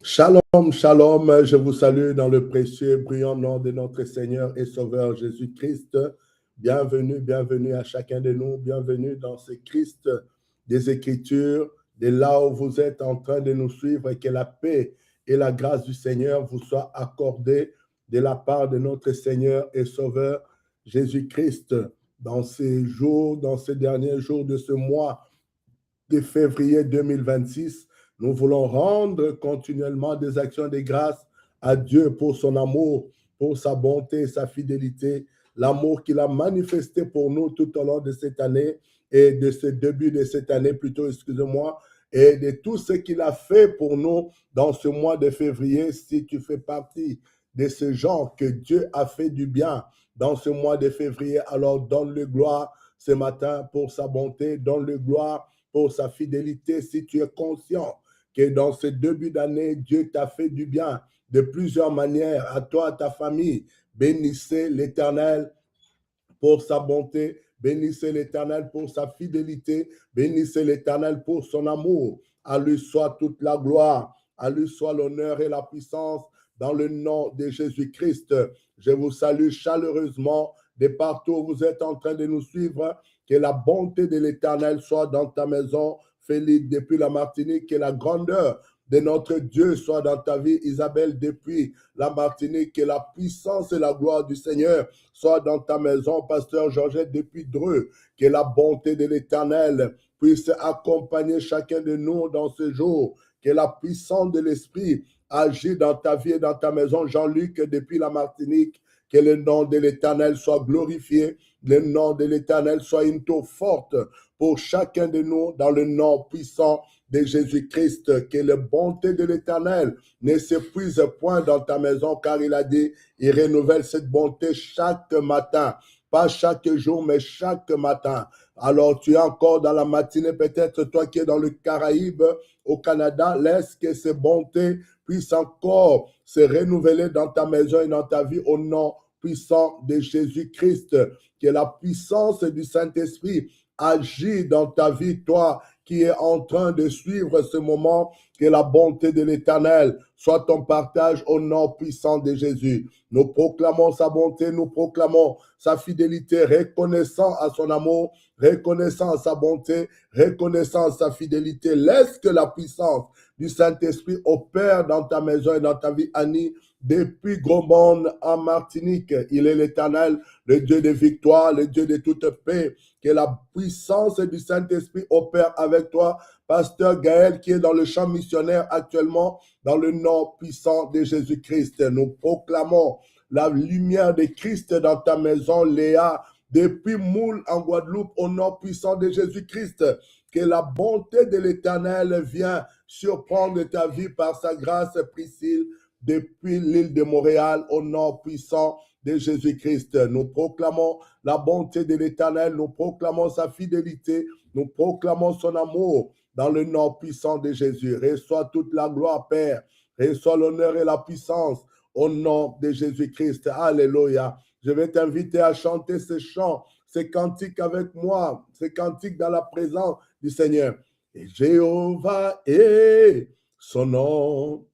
Shalom, shalom, je vous salue dans le précieux, brillant nom de notre Seigneur et Sauveur Jésus-Christ. Bienvenue, bienvenue à chacun de nous, bienvenue dans ce Christ des Écritures, de là où vous êtes en train de nous suivre et que la paix et la grâce du Seigneur vous soient accordées de la part de notre Seigneur et Sauveur Jésus-Christ dans ces jours, dans ces derniers jours de ce mois de février 2026. Nous voulons rendre continuellement des actions de grâce à Dieu pour son amour, pour sa bonté, sa fidélité, l'amour qu'il a manifesté pour nous tout au long de cette année et de ce début de cette année plutôt, excusez-moi, et de tout ce qu'il a fait pour nous dans ce mois de février. Si tu fais partie de ces gens que Dieu a fait du bien dans ce mois de février, alors donne-le gloire ce matin pour sa bonté, donne-le gloire pour sa fidélité. Si tu es conscient que dans ce début d'année, Dieu t'a fait du bien de plusieurs manières, à toi, à ta famille, bénissez l'Éternel pour sa bonté, bénissez l'Éternel pour sa fidélité, bénissez l'Éternel pour son amour. À lui soit toute la gloire, à lui soit l'honneur et la puissance dans le nom de Jésus-Christ. Je vous salue chaleureusement de partout où vous êtes en train de nous suivre. Que la bonté de l'Éternel soit dans ta maison, Félix, depuis la Martinique, que la grandeur de notre Dieu soit dans ta vie, Isabelle, depuis la Martinique, que la puissance et la gloire du Seigneur soit dans ta maison, Pasteur Georgette, depuis Dreux, que la bonté de l'Éternel puisse accompagner chacun de nous dans ce jour, que la puissance de l'Esprit agisse dans ta vie et dans ta maison, Jean-Luc, depuis la Martinique, que le nom de l'Éternel soit glorifié, le nom de l'Éternel soit une tour forte pour chacun de nous dans le nom puissant de Jésus-Christ, que la bonté de l'Éternel ne s'épuise point dans ta maison, car il a dit, il renouvelle cette bonté chaque matin, pas chaque jour, mais chaque matin. Alors tu es encore dans la matinée, peut-être toi qui es dans le Caraïbe, au Canada, laisse que ces bontés puissent encore se renouveler dans ta maison et dans ta vie au nom puissant de Jésus-Christ. Que la puissance du Saint-Esprit agit dans ta vie, toi qui es en train de suivre ce moment, que la bonté de l'Éternel soit ton partage au nom puissant de Jésus. Nous proclamons sa bonté, nous proclamons sa fidélité, reconnaissant à son amour, reconnaissant à sa bonté, reconnaissant à sa fidélité. Laisse que la puissance du Saint-Esprit opère dans ta maison et dans ta vie, Annie, depuis Grosbonne en Martinique. Il est l'Éternel, le Dieu de victoire, le Dieu de toute paix. Que la puissance du Saint-Esprit opère avec toi, Pasteur Gaël, qui est dans le champ missionnaire actuellement, dans le nom puissant de Jésus-Christ. Nous proclamons la lumière de Christ dans ta maison, Léa, depuis Moule en Guadeloupe, au nom puissant de Jésus-Christ. Que la bonté de l'Éternel vienne surprendre ta vie par sa grâce, Priscille, depuis l'île de Montréal, au nom puissant de Jésus-Christ. Nous proclamons la bonté de l'Éternel, nous proclamons sa fidélité, nous proclamons son amour dans le nom puissant de Jésus. Reçois toute la gloire, Père, reçois l'honneur et la puissance au nom de Jésus-Christ. Alléluia. Je vais t'inviter à chanter ce chant, ces cantiques avec moi, ces cantiques dans la présence du Seigneur. Et Jéhovah est son nom.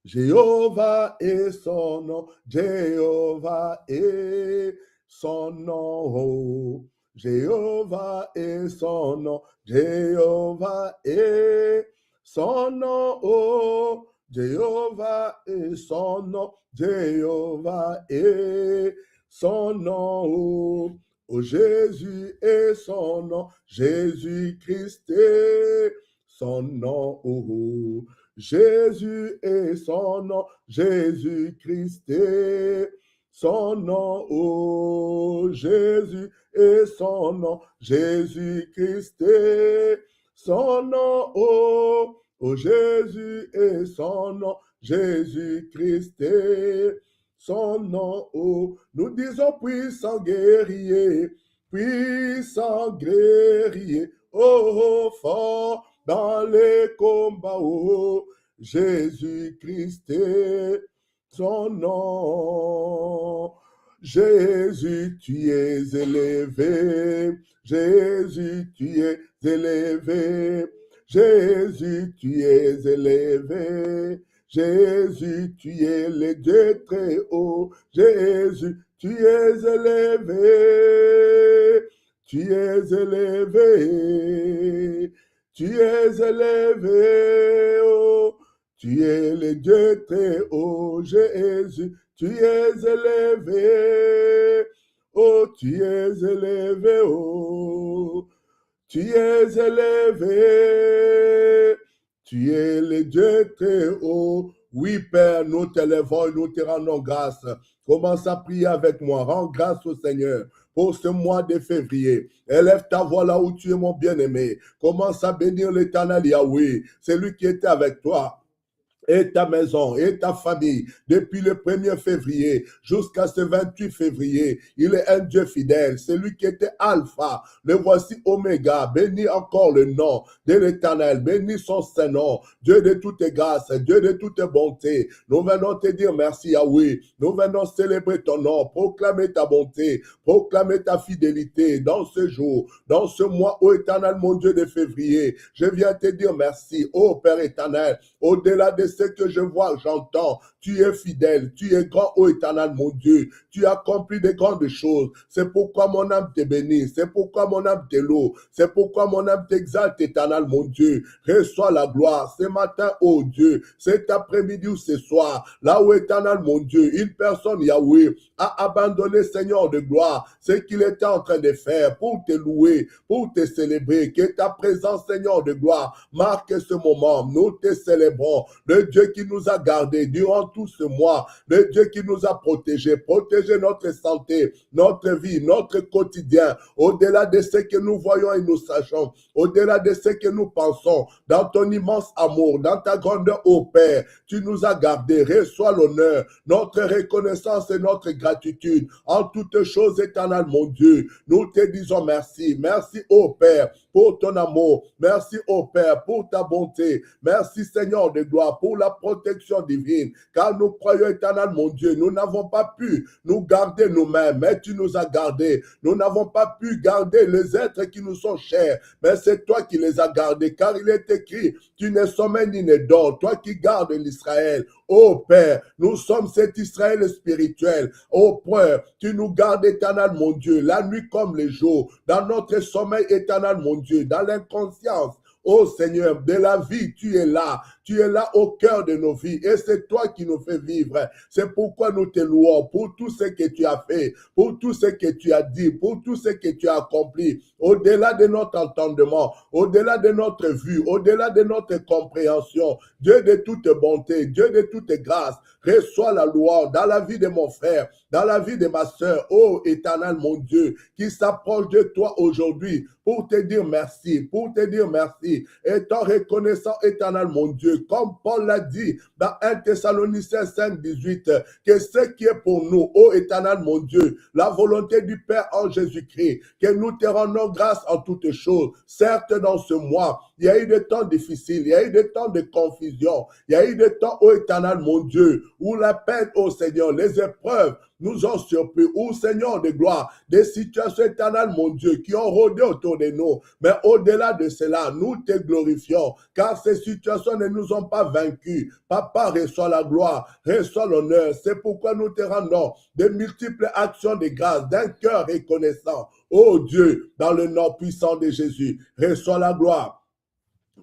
Jéhovah est son nom, Jéhovah est son nom, Jéhovah est son nom, Jéhovah est son nom, oh, Jéhovah est son nom, Jéhovah est son nom, oh, Jésus est son nom, Jésus-Christ est son nom, oh. Jésus est son nom, Jésus-Christ est son nom, oh, Jésus est son nom, Jésus-Christ est son nom, oh, oh, Jésus est son nom, Jésus-Christ est son nom, oh, nous disons puissant guerrier, oh, fort dans les combats, oh, Jésus-Christ est son nom. Jésus, tu es élevé, Jésus, tu es élevé, Jésus, tu es élevé. Jésus, tu es le Dieu très haut. Jésus, tu es élevé. Tu es élevé. Tu es élevé. Oh. Tu es le Dieu très haut. Jésus, tu es élevé. Oh, tu es élevé. Oh. Tu es élevé, tu es le Dieu très haut. Oui, Père, nous t'élèvons et nous te rendons grâce. Commence à prier avec moi. Rends grâce au Seigneur pour ce mois de février. Élève ta voix là où tu es, mon bien-aimé. Commence à bénir l'Éternel Yahweh. C'est lui qui était avec toi et ta maison et ta famille depuis le 1er février jusqu'à ce 28 février. Il est un Dieu fidèle. C'est lui qui était Alpha. Le voici Oméga. Bénis encore le nom de l'Éternel. Bénis son Saint-Nom. Dieu de toutes grâces, Dieu de toute bonté. Nous venons te dire merci Yahweh. Nous venons célébrer ton nom, proclamer ta bonté, proclamer ta fidélité dans ce jour, dans ce mois, ô Éternel, mon Dieu de février. Je viens te dire merci, ô Père éternel. Au-delà de ce que je vois, j'entends, tu es fidèle, tu es grand, ô Éternel, mon Dieu. Tu as accompli de grandes choses. C'est pourquoi mon âme te bénit. C'est pourquoi mon âme te loue. C'est pourquoi mon âme t'exalte, Éternel, mon Dieu. Reçois la gloire ce matin, ô Dieu, cet après-midi ou ce soir, là où, Éternel, mon Dieu, une personne, Yahweh, a abandonné, Seigneur de gloire, ce qu'il était en train de faire pour te louer, pour te célébrer. Que ta présence, Seigneur de gloire, marque ce moment. Nous te célébrons. Le Dieu qui nous a gardés durant tout ce mois, le Dieu qui nous a protégés, protéger notre santé, notre vie, notre quotidien, au-delà de ce que nous voyons et nous sachons, au-delà de ce que nous pensons, dans ton immense amour, dans ta grandeur, ô Père, tu nous as gardés. Reçois l'honneur, notre reconnaissance et notre gratitude en toutes choses, Éternel, mon Dieu. Nous te disons merci. Merci, ô Père, pour ton amour. Merci, ô Père, pour ta bonté. Merci, Seigneur de gloire, pour la protection divine. Car nous croyons, Éternel, mon Dieu, nous n'avons pas pu nous garder nous-mêmes, mais tu nous as gardés. Nous n'avons pas pu garder les êtres qui nous sont chers, mais c'est toi qui les as gardés. Car il est écrit, tu ne sommeilles ni ne dors, toi qui gardes l'Israël. Ô Père, nous sommes cet Israël spirituel. Ô Père, tu nous gardes, Éternel, mon Dieu, la nuit comme le jour, dans notre sommeil, Éternel, mon Dieu, dans l'inconscience. Ô Seigneur, de la vie, tu es là. Tu es là au cœur de nos vies et c'est toi qui nous fais vivre. C'est pourquoi nous te louons pour tout ce que tu as fait, pour tout ce que tu as dit, pour tout ce que tu as accompli. Au-delà de notre entendement, au-delà de notre vue, au-delà de notre compréhension. Dieu de toute bonté, Dieu de toute grâce, reçois la louange dans la vie de mon frère, dans la vie de ma sœur, ô Éternel mon Dieu, qui s'approche de toi aujourd'hui pour te dire merci, pour te dire merci, étant reconnaissant, Éternel mon Dieu, comme Paul l'a dit dans 1 Thessaloniciens 5, 18, que ce qui est pour nous, ô Éternel mon Dieu, la volonté du Père en Jésus-Christ, que nous te rendons grâce en toutes choses. Certes, dans ce mois, il y a eu des temps difficiles, il y a eu des temps de confusion, il y a eu des temps, ô Éternel mon Dieu, où la peine, ô Seigneur, les épreuves nous ont surpris, ô Seigneur de gloire, des situations éternelles, mon Dieu, qui ont rôdé autour de nous. Mais au-delà de cela, nous te glorifions, car ces situations ne nous ont pas vaincus. Papa, reçois la gloire, reçois l'honneur. C'est pourquoi nous te rendons de multiples actions de grâce, d'un cœur reconnaissant. Ô Dieu, dans le nom puissant de Jésus, reçois la gloire,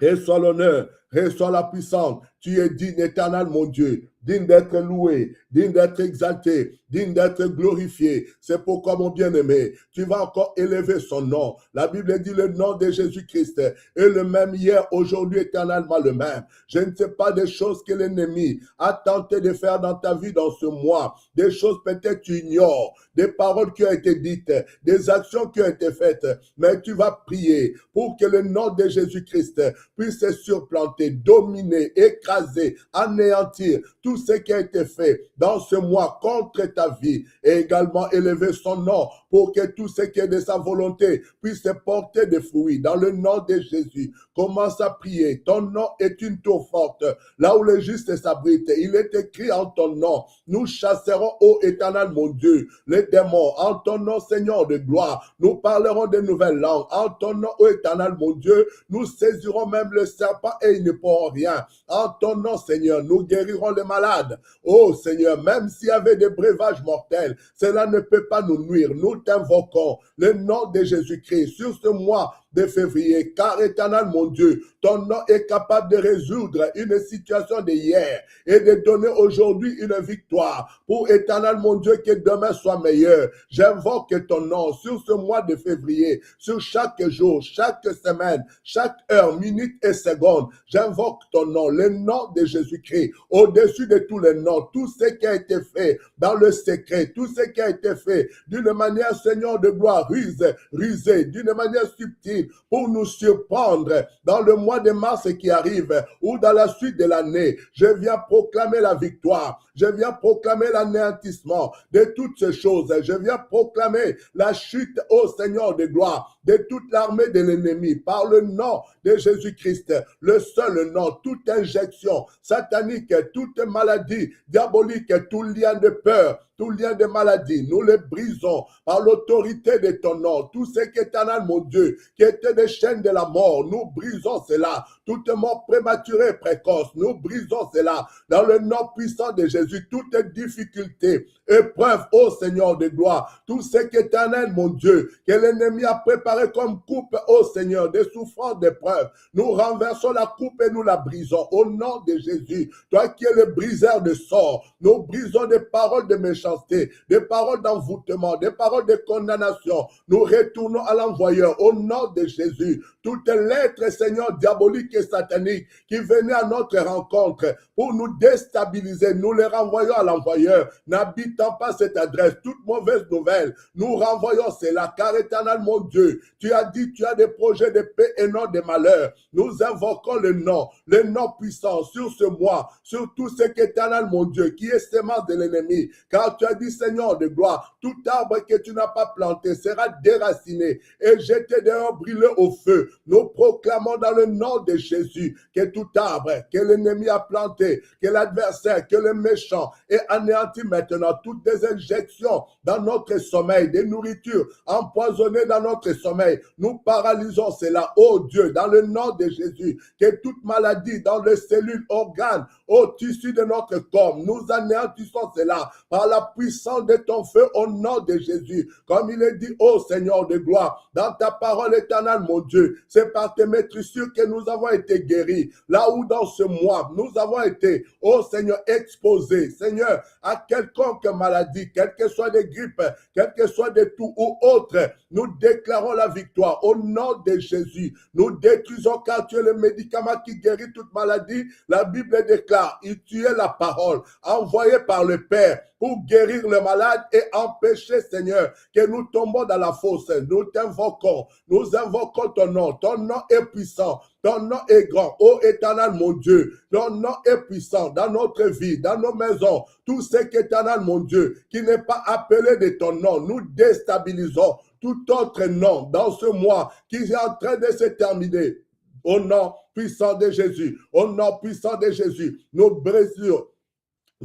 reçois l'honneur, reçois la puissance. Tu es digne, Éternel, mon Dieu, digne d'être loué, digne d'être exalté, digne d'être glorifié. C'est pourquoi, mon bien-aimé, tu vas encore élever son nom. La Bible dit le nom de Jésus-Christ est le même hier, aujourd'hui, éternellement le même. Je ne sais pas des choses que l'ennemi a tenté de faire dans ta vie dans ce mois. Des choses peut-être tu ignores, des paroles qui ont été dites, des actions qui ont été faites. Mais tu vas prier pour que le nom de Jésus-Christ puisse se surplanter confronter, dominer, écraser, anéantir tout ce qui a été fait dans ce mois contre ta vie et également élever son nom pour que tout ce qui est de sa volonté puisse porter des fruits dans le nom de Jésus. Commence à prier. Ton nom est une tour forte. Là où le juste s'abrite, il est écrit en ton nom. Nous chasserons, ô Éternel mon Dieu, les démons. En ton nom, Seigneur de gloire, nous parlerons de nouvelles langues. En ton nom, ô Éternel mon Dieu, nous saisirons même le serpent et ils ne pourront rien. En ton nom, Seigneur, nous guérirons les malades. Oh Seigneur, même s'il y avait des breuvages mortels, cela ne peut pas nous nuire. Nous t'invoquons le nom de Jésus-Christ sur ce mois de février, car Éternel mon Dieu, ton nom est capable de résoudre une situation d'hier et de donner aujourd'hui une victoire pour Éternel mon Dieu que demain soit meilleur. J'invoque ton nom sur ce mois de février, sur chaque jour, chaque semaine, chaque heure, minute et seconde. J'invoque ton nom, le nom de Jésus-Christ, au-dessus de tous les noms, tout ce qui a été fait dans le secret, tout ce qui a été fait d'une manière, Seigneur de gloire, rusée, d'une manière subtile, pour nous surprendre dans le mois de mars qui arrive ou dans la suite de l'année. Je viens proclamer la victoire. Je viens proclamer l'anéantissement de toutes ces choses. Je viens proclamer la chute au Seigneur de gloire de toute l'armée de l'ennemi par le nom de Jésus-Christ, le seul nom. Toute injection satanique, toute maladie diabolique, tout lien de peur, tout lien de maladie, nous les brisons par l'autorité de ton nom. Tout ce qui est éternel, mon Dieu, qui était des chaînes de la mort, nous brisons cela. Toute mort prématurée et précoce, nous brisons cela dans le nom puissant de Jésus. Toute difficulté, épreuve, ô Seigneur de gloire, tout ce qui est éternel, mon Dieu, que l'ennemi a préparé comme coupe, ô Seigneur, des souffrances, d'épreuves, nous renversons la coupe et nous la brisons au nom de Jésus. Toi qui es le briseur de sorts, nous brisons des paroles de méchanceté, des paroles d'envoûtement, des paroles de condamnation. Nous retournons à l'envoyeur au nom de Jésus. Toutes lettres, Seigneur, diaboliques et sataniques qui venaient à notre rencontre pour nous déstabiliser, nous les renvoyons à l'envoyeur. N'habitant pas cette adresse, toute mauvaise nouvelle, nous renvoyons cela, car éternel mon Dieu, tu as dit, tu as des projets de paix et non de malheur. Nous invoquons le nom puissant sur ce mois, sur tout ce qui est éternel mon Dieu, qui est sémence de l'ennemi, car tu as dit, Seigneur de gloire, tout arbre que tu n'as pas planté sera déraciné et jeté dehors, brûlé au feu. Nous proclamons dans le nom de Jésus que tout arbre que l'ennemi a planté, que l'adversaire, que le méchant est anéanti maintenant. Toutes des injections dans notre sommeil, des nourritures empoisonnées dans notre sommeil, nous paralysons cela, oh Dieu, dans le nom de Jésus, que toute maladie dans les cellules, organes, au tissu de notre corps, nous anéantissons cela par la puissance de ton feu au nom de Jésus. Comme il est dit, ô Seigneur de gloire, dans ta parole éternelle, mon Dieu, c'est par tes maîtrissures que nous avons été guéris. Là où dans ce mois, nous avons été, ô Seigneur, exposés, Seigneur, à quelconque maladie, quelle que soit des grippes, quel que soit des toux ou autres, nous déclarons la victoire au nom de Jésus. Nous détruisons, car tu es le médicament qui guérit toute maladie. La Bible déclare, tu es la parole envoyée par le Père pour guérir le malade et empêcher, Seigneur, que nous tombons dans la fosse. Nous t'invoquons, nous invoquons ton nom. Ton nom est puissant, ton nom est grand. Ô éternel, mon Dieu, ton nom est puissant dans notre vie, dans nos maisons. Tout ce qui est éternel, mon Dieu, qui n'est pas appelé de ton nom, nous déstabilisons tout autre nom dans ce mois qui est en train de se terminer. Au nom puissant de Jésus, au nom puissant de Jésus, nous brisons.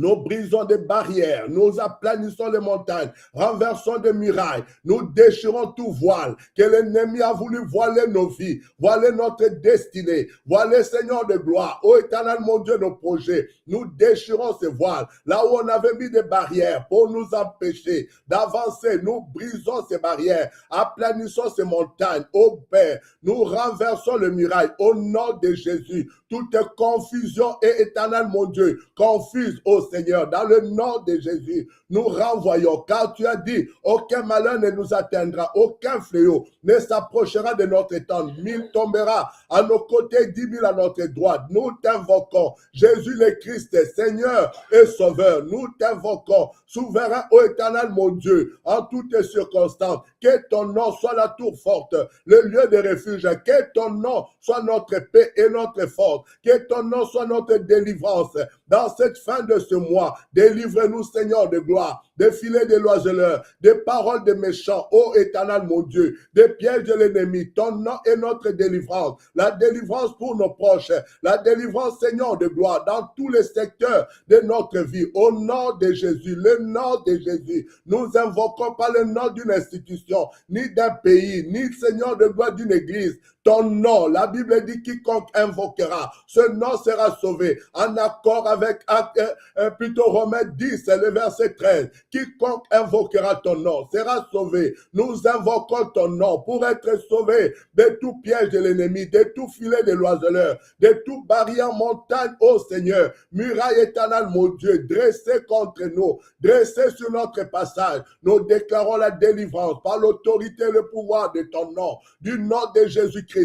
Nous brisons des barrières, nous aplanissons les montagnes, renversons des murailles, nous déchirons tout voile que l'ennemi a voulu voiler nos vies, voiler notre destinée, voiler, Seigneur de gloire, ô éternel mon Dieu, nos projets. Nous déchirons ces voiles, là où on avait mis des barrières pour nous empêcher d'avancer. Nous brisons ces barrières, aplanissons ces montagnes, ô Père. Nous renversons le muraille au nom de Jésus. Toute confusion est éternel mon Dieu, confuse, ô Seigneur, dans le nom de Jésus, nous renvoyons, car tu as dit, aucun malheur ne nous atteindra, aucun fléau ne s'approchera de notre tente. 1000 tombera à nos côtés, 10 000 à notre droite. Nous t'invoquons, Jésus le Christ, Seigneur et Sauveur. Nous t'invoquons, souverain ô éternel, mon Dieu, en toutes circonstances. Que ton nom soit la tour forte, le lieu de refuge. Que ton nom soit notre paix et notre force. Que ton nom soit notre délivrance. Dans cette fin de ce mois, délivre-nous, Seigneur de gloire, des filets de l'oiseleur, des paroles de méchants, ô éternel, mon Dieu, des pièges de l'ennemi. Ton nom est notre délivrance. La délivrance pour nos proches. La délivrance, Seigneur de gloire, dans tous les secteurs de notre vie. Au nom de Jésus, le nom de Jésus. Nous invoquons pas le nom d'une institution, ni d'un pays, ni, Seigneur de gloire, d'une église. Ton nom, la Bible dit, quiconque invoquera, ce nom sera sauvé. En accord avec plutôt Romains 10, le verset 13. Quiconque invoquera ton nom sera sauvé. Nous invoquons ton nom pour être sauvé de tout piège de l'ennemi, de tout filet de l'oiseleur, de tout barrière montagne, ô Seigneur. Muraille éternelle, mon Dieu, dressée contre nous, dressée sur notre passage. Nous déclarons la délivrance par l'autorité et le pouvoir de ton nom, du nom de Jésus-Christ.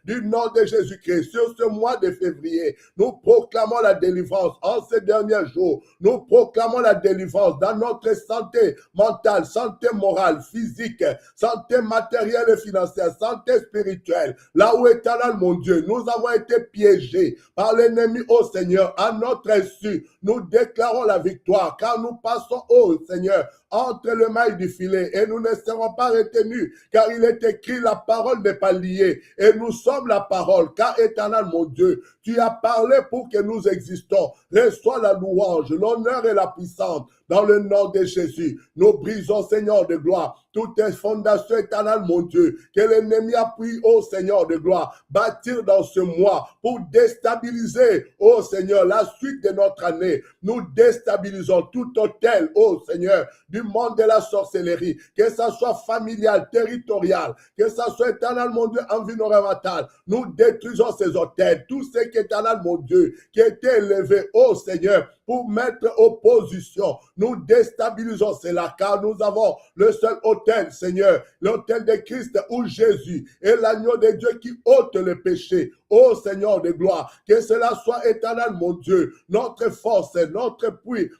Du nom de Jésus-Christ, sur ce mois de février, nous proclamons la délivrance en ces derniers jours. Nous proclamons la délivrance dans notre santé mentale, santé morale, physique, santé matérielle et financière, santé spirituelle. Là où éternel, mon Dieu, nous avons été piégés par l'ennemi, ô Seigneur, à notre insu. Nous déclarons la victoire, car nous passons, ô Seigneur, entre le mail du filet et nous ne serons pas retenus, car il est écrit, la parole n'est pas liée et nous sommes la parole, car éternel, mon Dieu, tu as parlé pour que nous existons. Reçois la louange, l'honneur et la puissance dans le nom de Jésus. Nous brisons, Seigneur de gloire, toutes les fondations éternelles, mon Dieu, que l'ennemi appuie, ô Seigneur de gloire, bâtir dans ce mois pour déstabiliser, ô Seigneur, la suite de notre année. Nous déstabilisons tout hôtel, ô Seigneur, du monde de la sorcellerie, que ça soit familial, territorial, que ça soit éternel, mon Dieu, environnemental. Nous détruisons ces hôtels, tout ce qui est éternel, mon Dieu, qui était élevé, ô Seigneur, pour mettre opposition. Nous déstabilisons cela, car nous avons le seul autel, Seigneur, l'autel de Christ où Jésus est l'agneau de Dieu qui ôte le péché. Ô Seigneur de gloire, que cela soit éternel, mon Dieu, notre force, notre appui,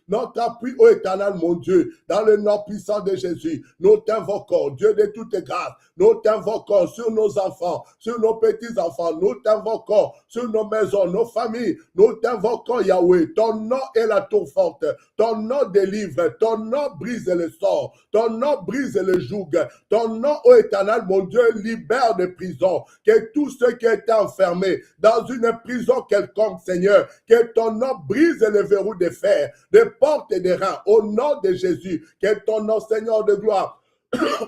ô éternel, mon Dieu, dans le nom puissant de Jésus. Nous t'invoquons, Dieu de toutes grâces, nous t'invoquons sur nos enfants, sur nos petits-enfants, nous t'invoquons sur nos maisons, nos familles, nous t'invoquons, Yahweh. Ton nom est la tour forte, ton nom délivre, ton nom brise le sort, ton nom brise le joug, ton nom, ô éternel, mon Dieu, libère de prison, que tous ceux qui étaient enfermés dans une prison quelconque, Seigneur, que ton nom brise le verrou de fer, des portes et des reins, au nom de Jésus, que ton nom, Seigneur de gloire,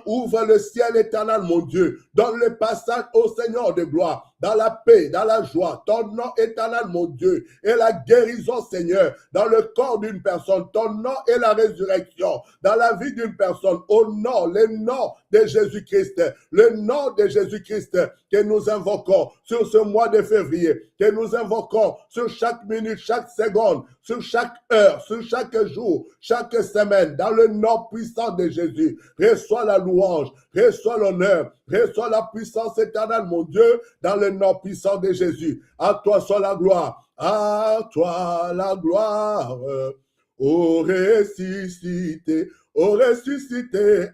ouvre le ciel éternel, mon Dieu, donne le passage au Seigneur de gloire, dans la paix, dans la joie. Ton nom éternel, mon Dieu, et la guérison, Seigneur, dans le corps d'une personne. Ton nom est la résurrection dans la vie d'une personne. Au nom, le nom de Jésus-Christ, le nom de Jésus-Christ que nous invoquons sur ce mois de février, que nous invoquons sur chaque minute, chaque seconde, sur chaque heure, sur chaque jour, chaque semaine, dans le nom puissant de Jésus. Reçois la louange, reçois l'honneur, reçois la puissance éternelle, mon Dieu, dans le nom puissant de Jésus. À toi soit la gloire, à toi la gloire, ô ressuscité,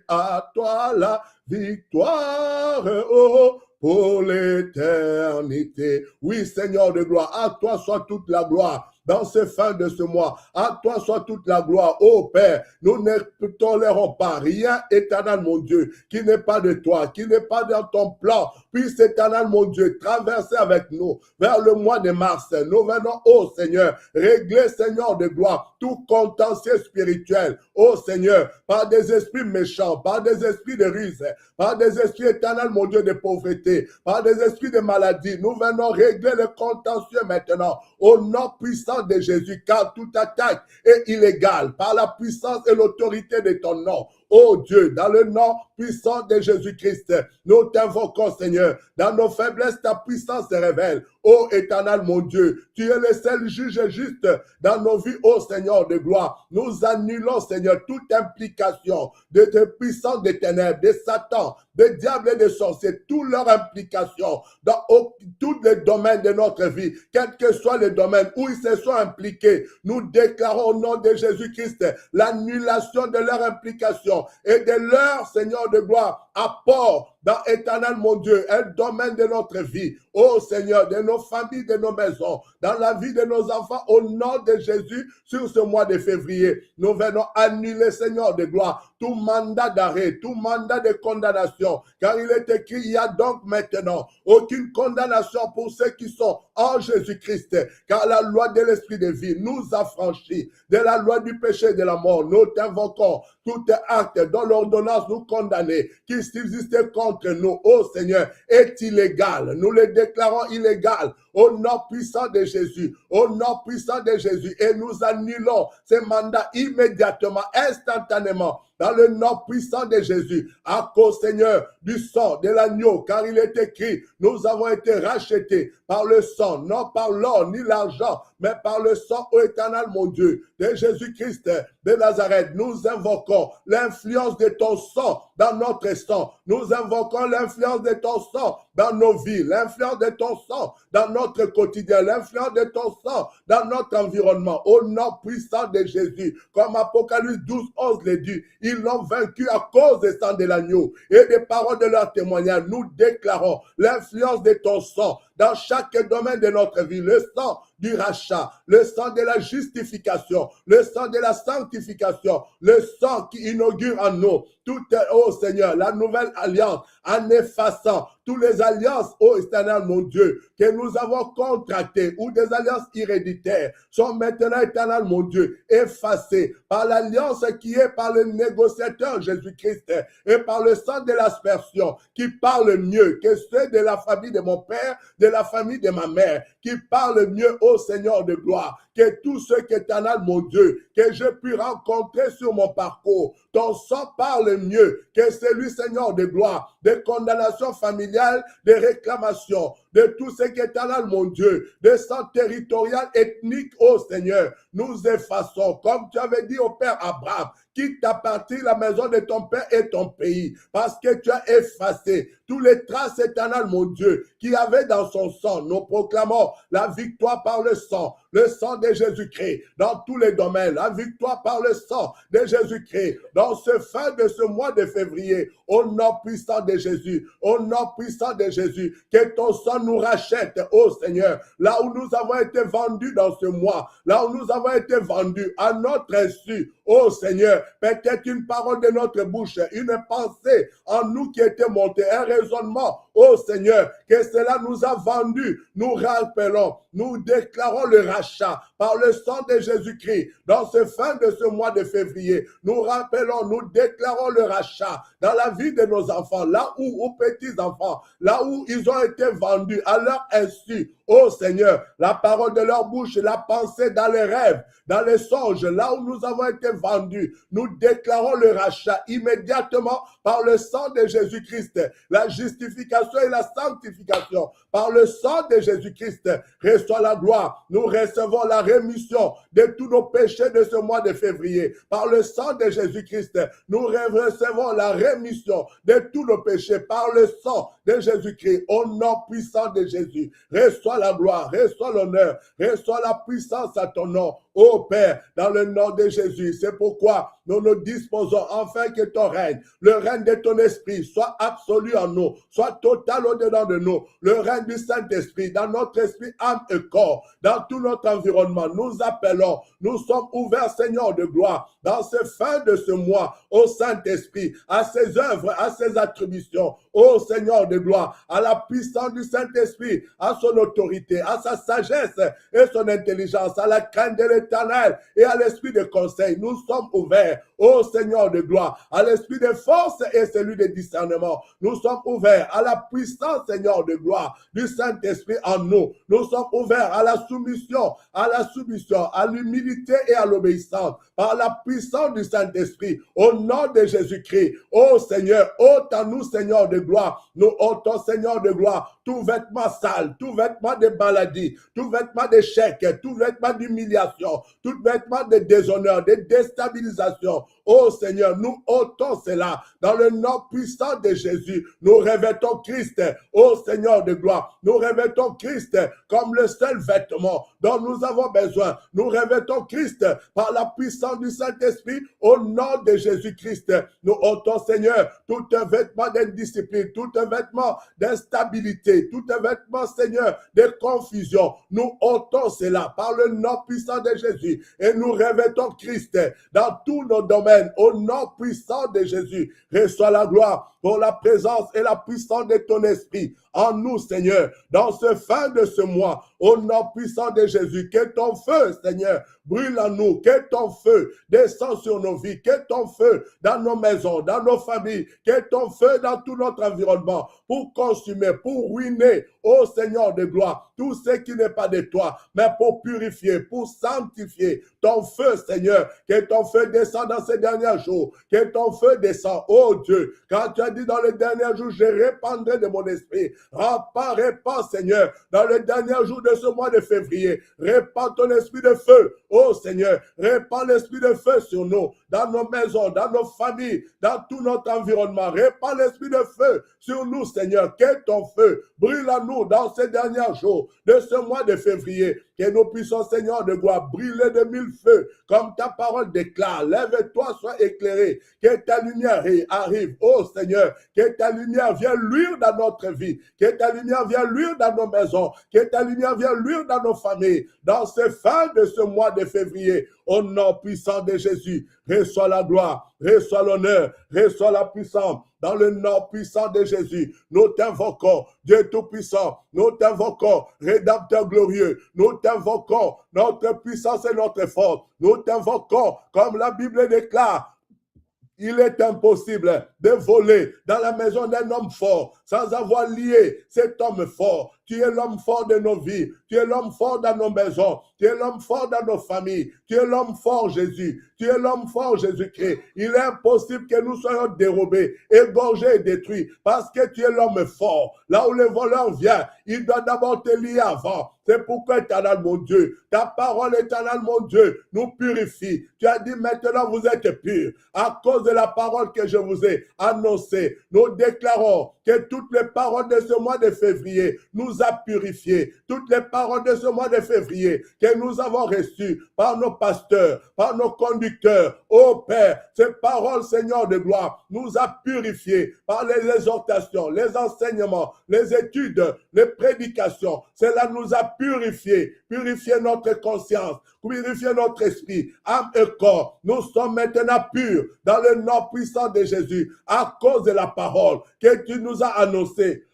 à toi la victoire, oh, pour l'éternité. Oui, Seigneur de gloire, à toi soit toute la gloire. Dans ces fins de ce mois, à toi soit toute la gloire, ô Père. Nous ne tolérons pas rien, éternel mon Dieu, qui n'est pas de toi, qui n'est pas dans ton plan. Puisse, éternel mon Dieu, traverser avec nous vers le mois de mars. Nous venons, ô Seigneur, régler, Seigneur de gloire, tout contentieux spirituel, ô Seigneur, par des esprits méchants, par des esprits de ruse, par des esprits, éternel mon Dieu, de pauvreté, par des esprits de maladie. Nous venons régler le contentieux maintenant, au nom puissant de Jésus, car toute attaque est illégale par la puissance et l'autorité de ton nom. Oh Dieu, dans le nom puissant de Jésus-Christ, nous t'invoquons, Seigneur. Dans nos faiblesses, ta puissance se révèle. ô éternel mon Dieu. Tu es le seul juge juste dans nos vies, ô Seigneur de gloire. Nous annulons, Seigneur, toute implication de puissance des ténèbres, de Satan, de diable et de sorciers, toutes leurs implications dans tous les domaines de notre vie, quel que soit le domaine où ils se sont impliqués. Nous déclarons au nom de Jésus-Christ l'annulation de leur implication et de leur, Seigneur de gloire, apport dans éternel mon Dieu, un domaine de notre vie, ô Seigneur, de nos familles, de nos maisons, dans la vie de nos enfants, au nom de Jésus, sur ce mois de février, nous venons annuler, Seigneur de gloire, tout mandat d'arrêt, tout mandat de condamnation, car il est écrit, il y a donc maintenant aucune condamnation pour ceux qui sont en Jésus-Christ, car la loi de l'esprit de vie nous a franchis de la loi du péché et de la mort. Nous t'invoquons tout acte dont l'ordonnance nous condamnait, qui subsistait contre nous, ô Seigneur, est illégal. Nous le déclarons illégal au nom puissant de Jésus, au nom puissant de Jésus, et nous annulons ces mandats immédiatement, instantanément, dans le nom puissant de Jésus, à cause, Seigneur, du sang de l'agneau, car il est écrit, nous avons été rachetés par le sang, non par l'or ni l'argent, mais par le sang, ô éternel mon Dieu, de Jésus-Christ de Nazareth. Nous invoquons l'influence de ton sang dans notre sang. Nous invoquons l'influence de ton sang dans nos vies, l'influence de ton sang dans notre quotidien, l'influence de ton sang dans notre environnement, au nom puissant de Jésus. Comme Apocalypse 12, 11 le dit, ils l'ont vaincu à cause du sang de l'agneau et des paroles de leur témoignage. Nous déclarons l'influence de ton sang dans chaque domaine de notre vie, le sang du rachat, le sang de la justification, le sang de la sanctification, le sang qui inaugure en nous toute, ô Seigneur, la nouvelle alliance, en effaçant toutes les alliances, ô éternel mon Dieu, que nous avons contractées ou des alliances héréditaires sont maintenant, éternel mon Dieu, effacées par l'alliance qui est par le négociateur Jésus-Christ et par le sang de l'aspersion qui parle mieux que ceux de la famille de mon père, de la famille de ma mère, qui parle mieux, ô Seigneur de gloire, que tout ce qu'éternel mon Dieu, que je puis rencontrer sur mon parcours. Ton sang parle mieux que celui, Seigneur de gloire, des condamnations familiales, des réclamations, de tout ce qui est éternel mon Dieu, des sang territorial, ethnique, ô Seigneur. Nous effaçons, comme tu avais dit au Père Abraham, quitte à partir la maison de ton père et ton pays, parce que tu as effacé tous les traces éternelles, mon Dieu, qui avait dans son sang. Nous proclamons la victoire par le sang de Jésus-Christ dans tous les domaines, la victoire par le sang de Jésus-Christ dans ce fin de ce mois de février, au nom puissant de Jésus, au nom puissant de Jésus, que ton sang nous rachète, ô Seigneur, là où nous avons été vendus dans ce mois, là où nous avons été vendus à notre insu, ô Seigneur, peut-être une parole de notre bouche, une pensée en nous qui était montée, un raisonnement, ô Seigneur, que cela nous a vendus. Nous rappelons, nous déclarons le rachat par le sang de Jésus-Christ dans ce fin de ce mois de février. Nous rappelons, nous déclarons le rachat dans la vie de nos enfants, là où, aux petits-enfants, là où ils ont été vendus à leur insu. Ô Seigneur, la parole de leur bouche, la pensée dans les rêves, dans les songes, là où nous avons été vendus, nous déclarons le rachat immédiatement par le sang de Jésus-Christ, la justification et la sanctification. Par le sang de Jésus-Christ, reçois la gloire. Nous recevons la rémission de tous nos péchés de ce mois de février. Par le sang de Jésus-Christ, nous recevons la rémission de tous nos péchés. Par le sang de Jésus-Christ, au nom puissant de Jésus, reçois la gloire, reçois l'honneur, reçois la puissance à ton nom. Ô Père, dans le nom de Jésus, c'est pourquoi nous nous disposons enfin que ton règne, le règne de ton esprit, soit absolu en nous, soit total au-dedans de nous. Le règne du Saint-Esprit, dans notre esprit, âme et corps, dans tout notre environnement, nous appelons, nous sommes ouverts, Seigneur de gloire, dans ce fin de ce mois, au Saint-Esprit, à ses œuvres, à ses attributions, ô Seigneur de gloire, à la puissance du Saint-Esprit, à son autorité, à sa sagesse et son intelligence, à la crainte de l'Éternel et à l'esprit de conseil. Nous sommes ouverts, ô Seigneur de gloire, à l'esprit de force et celui de discernement. Nous sommes ouverts à la puissance, Seigneur de gloire, du Saint-Esprit en nous. Nous sommes ouverts à la soumission, à l'humilité et à l'obéissance, par la puissance du Saint-Esprit, au nom de Jésus-Christ. Ô Seigneur, ôte en nous, Seigneur de gloire, nous ôtons, Seigneur de gloire, tout vêtement sale, tout vêtement de maladie, tout vêtement d'échec, tout vêtement d'humiliation, tout vêtement de déshonneur, de déstabilisation. Oh Seigneur, nous ôtons cela dans le nom puissant de Jésus. Nous revêtons Christ, oh Seigneur de gloire. Nous revêtons Christ comme le seul vêtement dont nous avons besoin. Nous revêtons Christ par la puissance du Saint-Esprit au nom de Jésus-Christ. Nous ôtons, Seigneur, tout un vêtement d'indiscipline, tout un vêtement d'instabilité, tout un vêtement, Seigneur, de confusion. Nous ôtons cela par le nom puissant de Jésus et nous revêtons Christ dans tous nos domaines. Au nom puissant de Jésus, reçois la gloire pour la présence et la puissance de ton esprit en nous, Seigneur, dans ce fin de ce mois, au nom puissant de Jésus. Que ton feu, Seigneur, brûle en nous, que ton feu descend sur nos vies, que ton feu dans nos maisons, dans nos familles, que ton feu dans tout notre environnement, pour consumer, pour ruiner, ô Seigneur de gloire, tout ce qui n'est pas de toi, mais pour purifier, pour sanctifier. Ton feu, Seigneur, que ton feu descend dans ces derniers jours, que ton feu descend, ô Dieu, quand tu as dit dans les derniers jours, je répandrai de mon esprit. Répands, Seigneur, dans le dernier jour de ce mois de février. Répands ton esprit de feu, oh Seigneur. Répands l'esprit de feu sur nous, dans nos maisons, dans nos familles, dans tout notre environnement. Répands l'esprit de feu sur nous, Seigneur. Que ton feu brûle en nous dans ces derniers jours de ce mois de février. Que nous puissions, Seigneur de gloire, brûler de mille feux, comme ta parole déclare. Lève-toi, sois éclairé. Que ta lumière arrive, oh Seigneur. Que ta lumière vienne luire dans notre vie. Que ta lumière vienne luire dans nos maisons. Que ta lumière vienne luire dans nos familles. Dans ce fin de ce mois de février, au nom puissant de Jésus, reçois la gloire, reçois l'honneur, reçois la puissance. Dans le nom puissant de Jésus, nous t'invoquons, Dieu Tout-Puissant, nous t'invoquons, Rédempteur glorieux, nous t'invoquons, notre puissance et notre force, nous t'invoquons, comme la Bible déclare. Il est impossible de voler dans la maison d'un homme fort sans avoir lié cet homme fort. Tu es l'homme fort de nos vies. Tu es l'homme fort dans nos maisons. Tu es l'homme fort dans nos familles. Tu es l'homme fort Jésus. Tu es l'homme fort Jésus-Christ. Il est impossible que nous soyons dérobés, égorgés et détruits parce que tu es l'homme fort. Là où le voleur vient, il doit d'abord te lier avant. C'est pourquoi, éternel mon Dieu, ta parole, éternel mon Dieu, nous purifie. Tu as dit maintenant vous êtes purs à cause de la parole que je vous ai annoncée. Nous déclarons que toutes les paroles de ce mois de février nous a purifiés. Toutes les paroles de ce mois de février que nous avons reçues par nos pasteurs, par nos conducteurs, ô Père, ces paroles, Seigneur de gloire, nous a purifiés par les exhortations, les enseignements, les études, les prédications. Cela nous a purifiés notre conscience, purifier notre esprit, âme et corps. Nous sommes maintenant purs dans le nom puissant de Jésus à cause de la parole que tu nous as annoncée.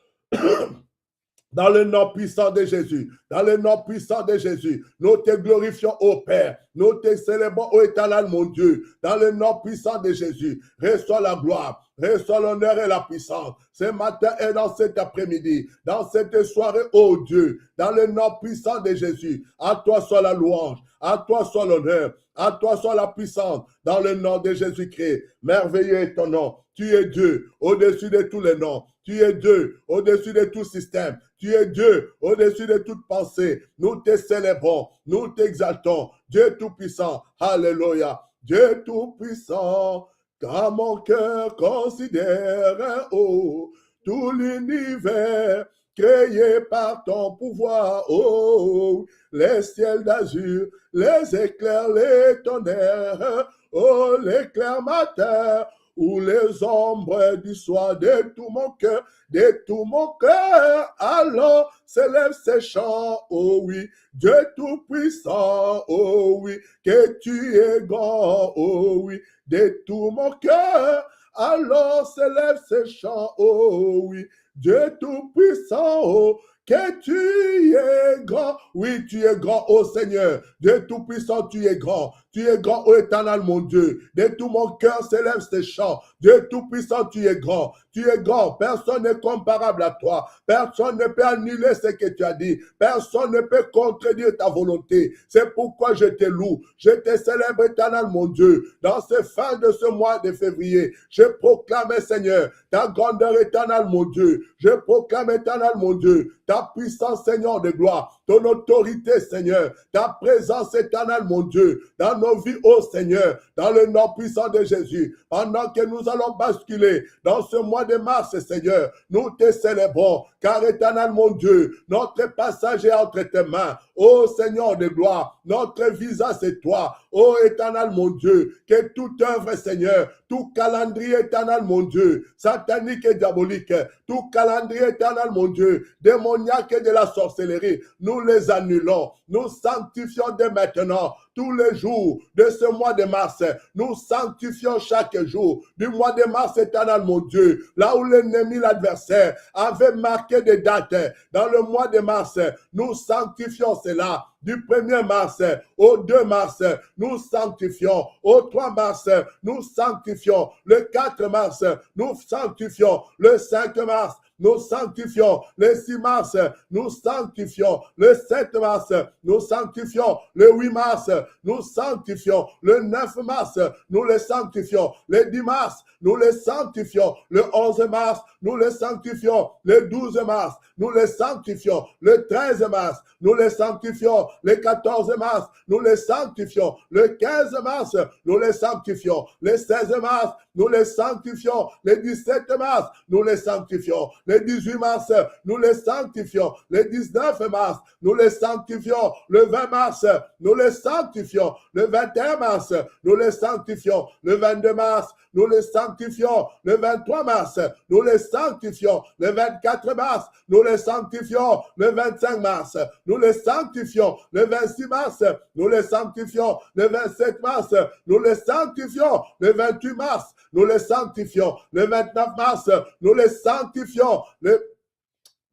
Dans le nom puissant de Jésus, dans le nom puissant de Jésus, nous te glorifions, ô Père, nous te célébrons, ô Éternel, mon Dieu, dans le nom puissant de Jésus. Reçois la gloire, reçois l'honneur et la puissance, ce matin et dans cet après-midi, dans cette soirée, ô Dieu, dans le nom puissant de Jésus. À toi soit la louange, à toi soit l'honneur, à toi soit la puissance, dans le nom de Jésus-Christ. Merveilleux est ton nom. Tu es Dieu au-dessus de tous les noms. Tu es Dieu au-dessus de tout système. Tu es Dieu au-dessus de toute pensée. Nous te célébrons, nous t'exaltons. Dieu Tout-Puissant, alléluia. Dieu Tout-Puissant, car mon cœur considère tout l'univers créé par ton pouvoir. Oh, les ciels d'azur, les éclairs, les tonnerres, oh, l'éclair matin, ou les ombres du soir, de tout mon cœur, alors s'élève ces chants, oh oui, Dieu Tout-Puissant, oh oui, que tu es grand, oh oui, de tout mon cœur, alors s'élève ces chants, oh oui, Dieu Tout-Puissant, oh, que tu es grand. Oui, tu es grand, ô Seigneur. Dieu Tout-Puissant, tu es grand. Tu es grand, ô éternel, mon Dieu. De tout mon cœur s'élève ces chants. Dieu Tout-Puissant, tu es grand. Tu es grand. Personne n'est comparable à toi. Personne ne peut annuler ce que tu as dit. Personne ne peut contredire ta volonté. C'est pourquoi je te loue. Je te célèbre, éternel, mon Dieu. Dans ces fins de ce mois de février, je proclame, Seigneur, ta grandeur, éternelle, mon Dieu. Je proclame, éternel, mon Dieu, ta puissance, Seigneur de gloire, ton autorité, Seigneur, ta présence, éternelle, mon Dieu, dans nos vies, ô Seigneur, dans le nom puissant de Jésus. Pendant que nous allons basculer dans ce mois de mars, Seigneur, nous te célébrons, car, éternel, mon Dieu, notre passage est entre tes mains. Ô Seigneur de gloire, notre visa, c'est toi. Ô éternel, mon Dieu, que toute œuvre, Seigneur, tout calendrier, éternel, mon Dieu, satanique et diabolique, tout calendrier, éternel, mon Dieu, démoniaque et de la sorcellerie, nous les annulons. Nous sanctifions dès maintenant tous les jours de ce mois de mars. Nous sanctifions chaque jour du mois de mars, éternel, mon Dieu, là où l'ennemi, l'adversaire, avait marqué des dates dans le mois de mars. Nous sanctifions cela. Du 1er mars au 2 mars, nous sanctifions. Au 3 mars, nous sanctifions. Le 4 mars, nous sanctifions. Le 5 mars, nous sanctifions. Le 6 mars, nous sanctifions. Le 7 mars, nous sanctifions. Le 8 mars, nous sanctifions. Le 9 mars, nous le sanctifions. Le 10 mars, nous le sanctifions. Le 11 mars, nous le sanctifions. Le 12 mars, nous le sanctifions. Le 13 mars, nous le sanctifions. Le 14 mars, nous le sanctifions. Le 15 mars, nous le sanctifions. Le 16 mars, nous le sanctifions. Le 17 mars, nous le sanctifions. Le 18 mars, nous le sanctifions. Le 19 mars, nous le sanctifions. Le 20 mars, nous le sanctifions. Le 21 mars, nous le sanctifions. Le 22 mars, nous le sanctifions. Le 23 mars, nous le sanctifions. Le 24 mars, nous le sanctifions. Le 25 mars, nous le sanctifions. Le 26 mars, nous le sanctifions. Le 27 mars, nous le sanctifions. Le 28 mars, nous le sanctifions. Le 29 mars, nous le sanctifions. Le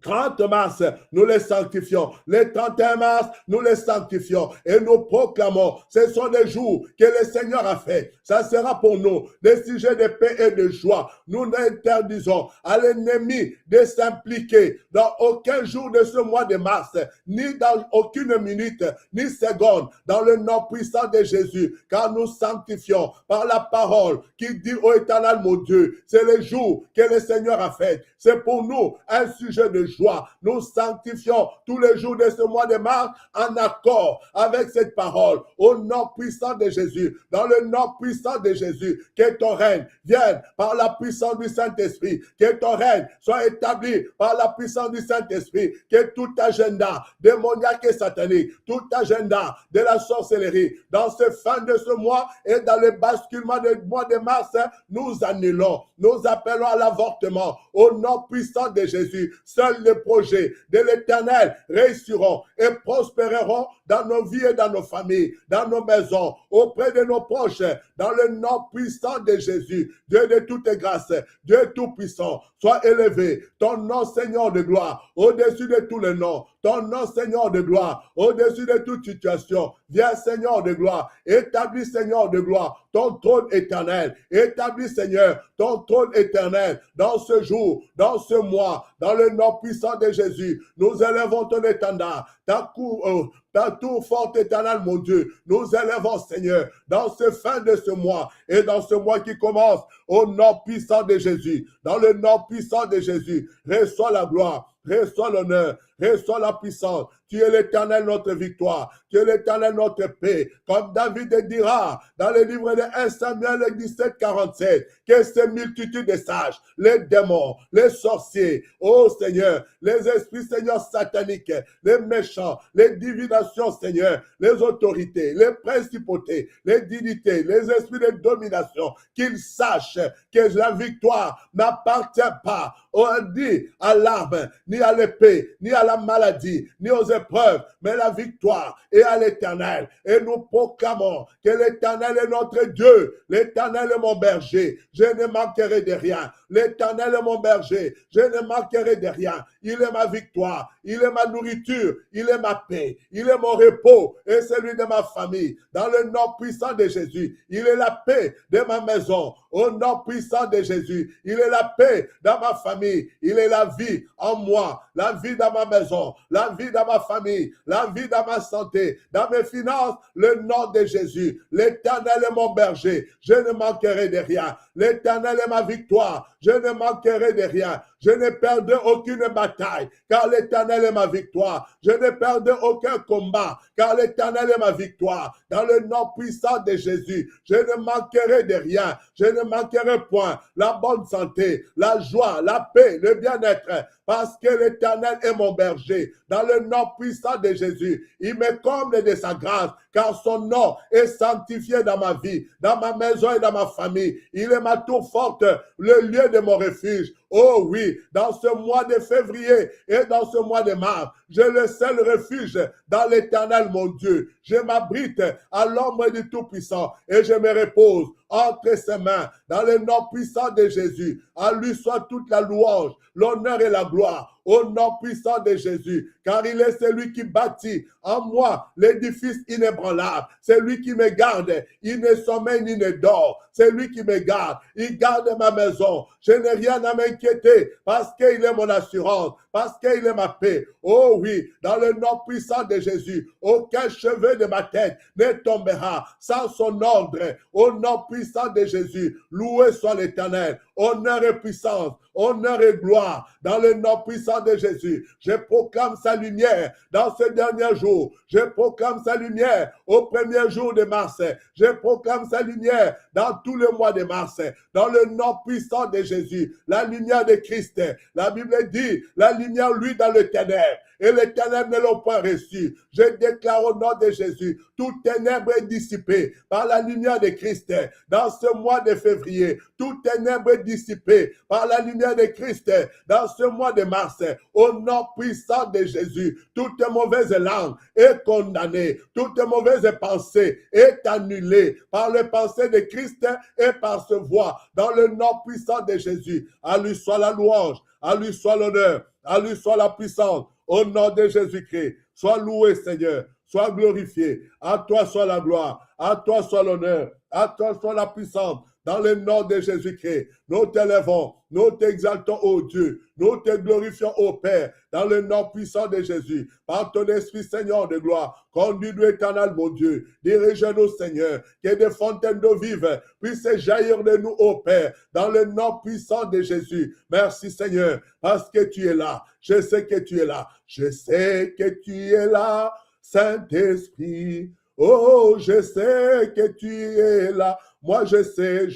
30 mars, nous les sanctifions. Le 31 mars, nous les sanctifions. Et nous proclamons, ce sont des jours que le Seigneur a fait. Ça sera pour nous des sujets de paix et de joie. Nous interdisons à l'ennemi de s'impliquer dans aucun jour de ce mois de mars, ni dans aucune minute, ni seconde, dans le nom puissant de Jésus, car nous sanctifions par la parole qui dit au éternel, mon Dieu, c'est le jour que le Seigneur a fait. C'est pour nous un sujet de joie. Nous sanctifions tous les jours de ce mois de mars en accord avec cette parole au nom puissant de Jésus. Dans le nom puissant de Jésus, que ton règne vienne par la puissance du Saint-Esprit, que ton règne soit établi par la puissance du Saint-Esprit, que tout agenda démoniaque et satanique, tout agenda de la sorcellerie dans ce fin de ce mois et dans le basculement du mois de mars, nous annulons, nous appelons à l'avortement au nom puissant de Jésus. Seuls les projets de l'Éternel réussiront et prospéreront dans nos vies et dans nos familles, dans nos maisons, auprès de nos proches, dans le nom puissant de Jésus. Dieu de toute grâce, Dieu tout-puissant, sois élevé. Ton nom, Seigneur de gloire, au-dessus de tous les noms. Ton nom, Seigneur de gloire, au-dessus de toute situation. Viens, Seigneur de gloire. Établis, Seigneur de gloire, ton trône éternel. Établis, Seigneur, ton trône éternel dans ce jour, dans ce mois, dans le nom puissant de Jésus. Nous élevons ton étendard, ta tour forte éternelle, mon Dieu. Nous élevons, Seigneur, dans ce fin de ce mois et dans ce mois qui commence, au nom puissant de Jésus. Dans le nom puissant de Jésus, reçois la gloire, reçois l'honneur, reçois la puissance. Tu es l'Éternel, notre victoire. Tu es l'Éternel, notre paix. Comme David dira dans le livre de 1 Samuel 17, 47, que ces multitudes de sages, les démons, les sorciers, ô Seigneur, les esprits, Seigneur, sataniques, les méchants, les divinations, Seigneur, les autorités, les principautés, les dignités, les esprits de domination, qu'ils sachent que la victoire n'appartient pas, on dit, à l'arme, ni à l'épée, ni à la maladie, ni aux l'épreuve, mais la victoire est à l'Éternel. Et nous proclamons que l'Éternel est notre Dieu. L'Éternel est mon berger. Je ne manquerai de rien. L'Éternel est mon berger. Je ne manquerai de rien. Il est ma victoire. Il est ma nourriture. Il est ma paix. Il est mon repos et celui de ma famille. Dans le nom puissant de Jésus, il est la paix de ma maison. Au nom puissant de Jésus, il est la paix dans ma famille. Il est la vie en moi, la vie dans ma maison, la vie dans ma famille, la vie dans ma santé, dans mes finances. Le nom de Jésus, l'Éternel est mon berger. Je ne manquerai de rien. L'Éternel est ma victoire. Je ne manquerai de rien. Je ne perdrai aucune bataille, car l'Éternel est ma victoire. Je ne perdrai aucun combat, car l'Éternel est ma victoire. Dans le nom puissant de Jésus, je ne manquerai de rien. Je ne manquerai point la bonne santé, la joie, la paix, le bien-être, parce que l'Éternel est mon berger. Dans le nom puissant de Jésus, il me comble de sa grâce, car son nom est sanctifié dans ma vie, dans ma maison et dans ma famille. Il est ma tour forte, le lieu de mon refuge. Oh oui, dans ce mois de février et dans ce mois de mars, j'ai le seul refuge dans l'Éternel mon Dieu. Je m'abrite à l'ombre du Tout-Puissant et je me repose entre ses mains dans le nom puissant de Jésus. À lui soit toute la louange, l'honneur et la gloire. Au nom puissant de Jésus, car il est celui qui bâtit en moi l'édifice inébranlable. C'est lui qui me garde, il ne sommeille ni ne dort. C'est lui qui me garde, il garde ma maison. Je n'ai rien à m'inquiéter parce qu'il est mon assurance, parce qu'il est ma paix. Oh oui, dans le nom puissant de Jésus, aucun cheveu de ma tête ne tombera sans son ordre. Au nom puissant de Jésus, loué soit l'Éternel. Honneur et puissance, honneur et gloire dans le nom puissant de Jésus. Je proclame sa lumière dans ce dernier jour. Je proclame sa lumière au premier jour de mars. Je proclame sa lumière dans tout le mois de mars. Dans le nom puissant de Jésus, la lumière de Christ. La Bible dit, la lumière lui dans le ténèbre. Et les ténèbres ne l'ont pas reçu. Je déclare au nom de Jésus, toute ténèbre est dissipée par la lumière de Christ. Dans ce mois de février, toute ténèbre est dissipée par la lumière de Christ. Dans ce mois de mars, au nom puissant de Jésus, toute mauvaise langue est condamnée. Toute mauvaise pensée est annulée par les pensées de Christ et par ce voix. Dans le nom puissant de Jésus, à lui soit la louange, à lui soit l'honneur, à lui soit la puissance. Au nom de Jésus-Christ, sois loué, Seigneur, sois glorifié. À toi soit la gloire, à toi soit l'honneur, à toi soit la puissance. Dans le nom de Jésus-Christ, nous t'élèvons, nous t'exaltons, ô Dieu, nous te glorifions, ô Père, dans le nom puissant de Jésus. Par ton Esprit, Seigneur de gloire, conduis-nous éternel, mon Dieu. Dirige-nous, Seigneur, que des fontaines d'eau vive puissent jaillir de nous, ô Père, dans le nom puissant de Jésus. Merci, Seigneur, parce que tu es là. Je sais que tu es là. Je sais que tu es là, Saint-Esprit. Oh, je sais que tu es là. Moi, je sais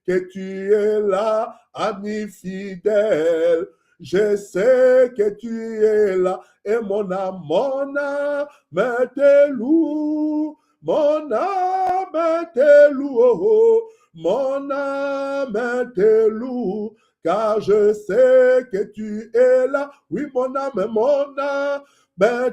que tu es là, ami fidèle. Je sais que tu es là. Et mon âme te loue. Mon âme te loue. Oh, mon âme te loue. Car je sais que tu es là. Oui, mon âme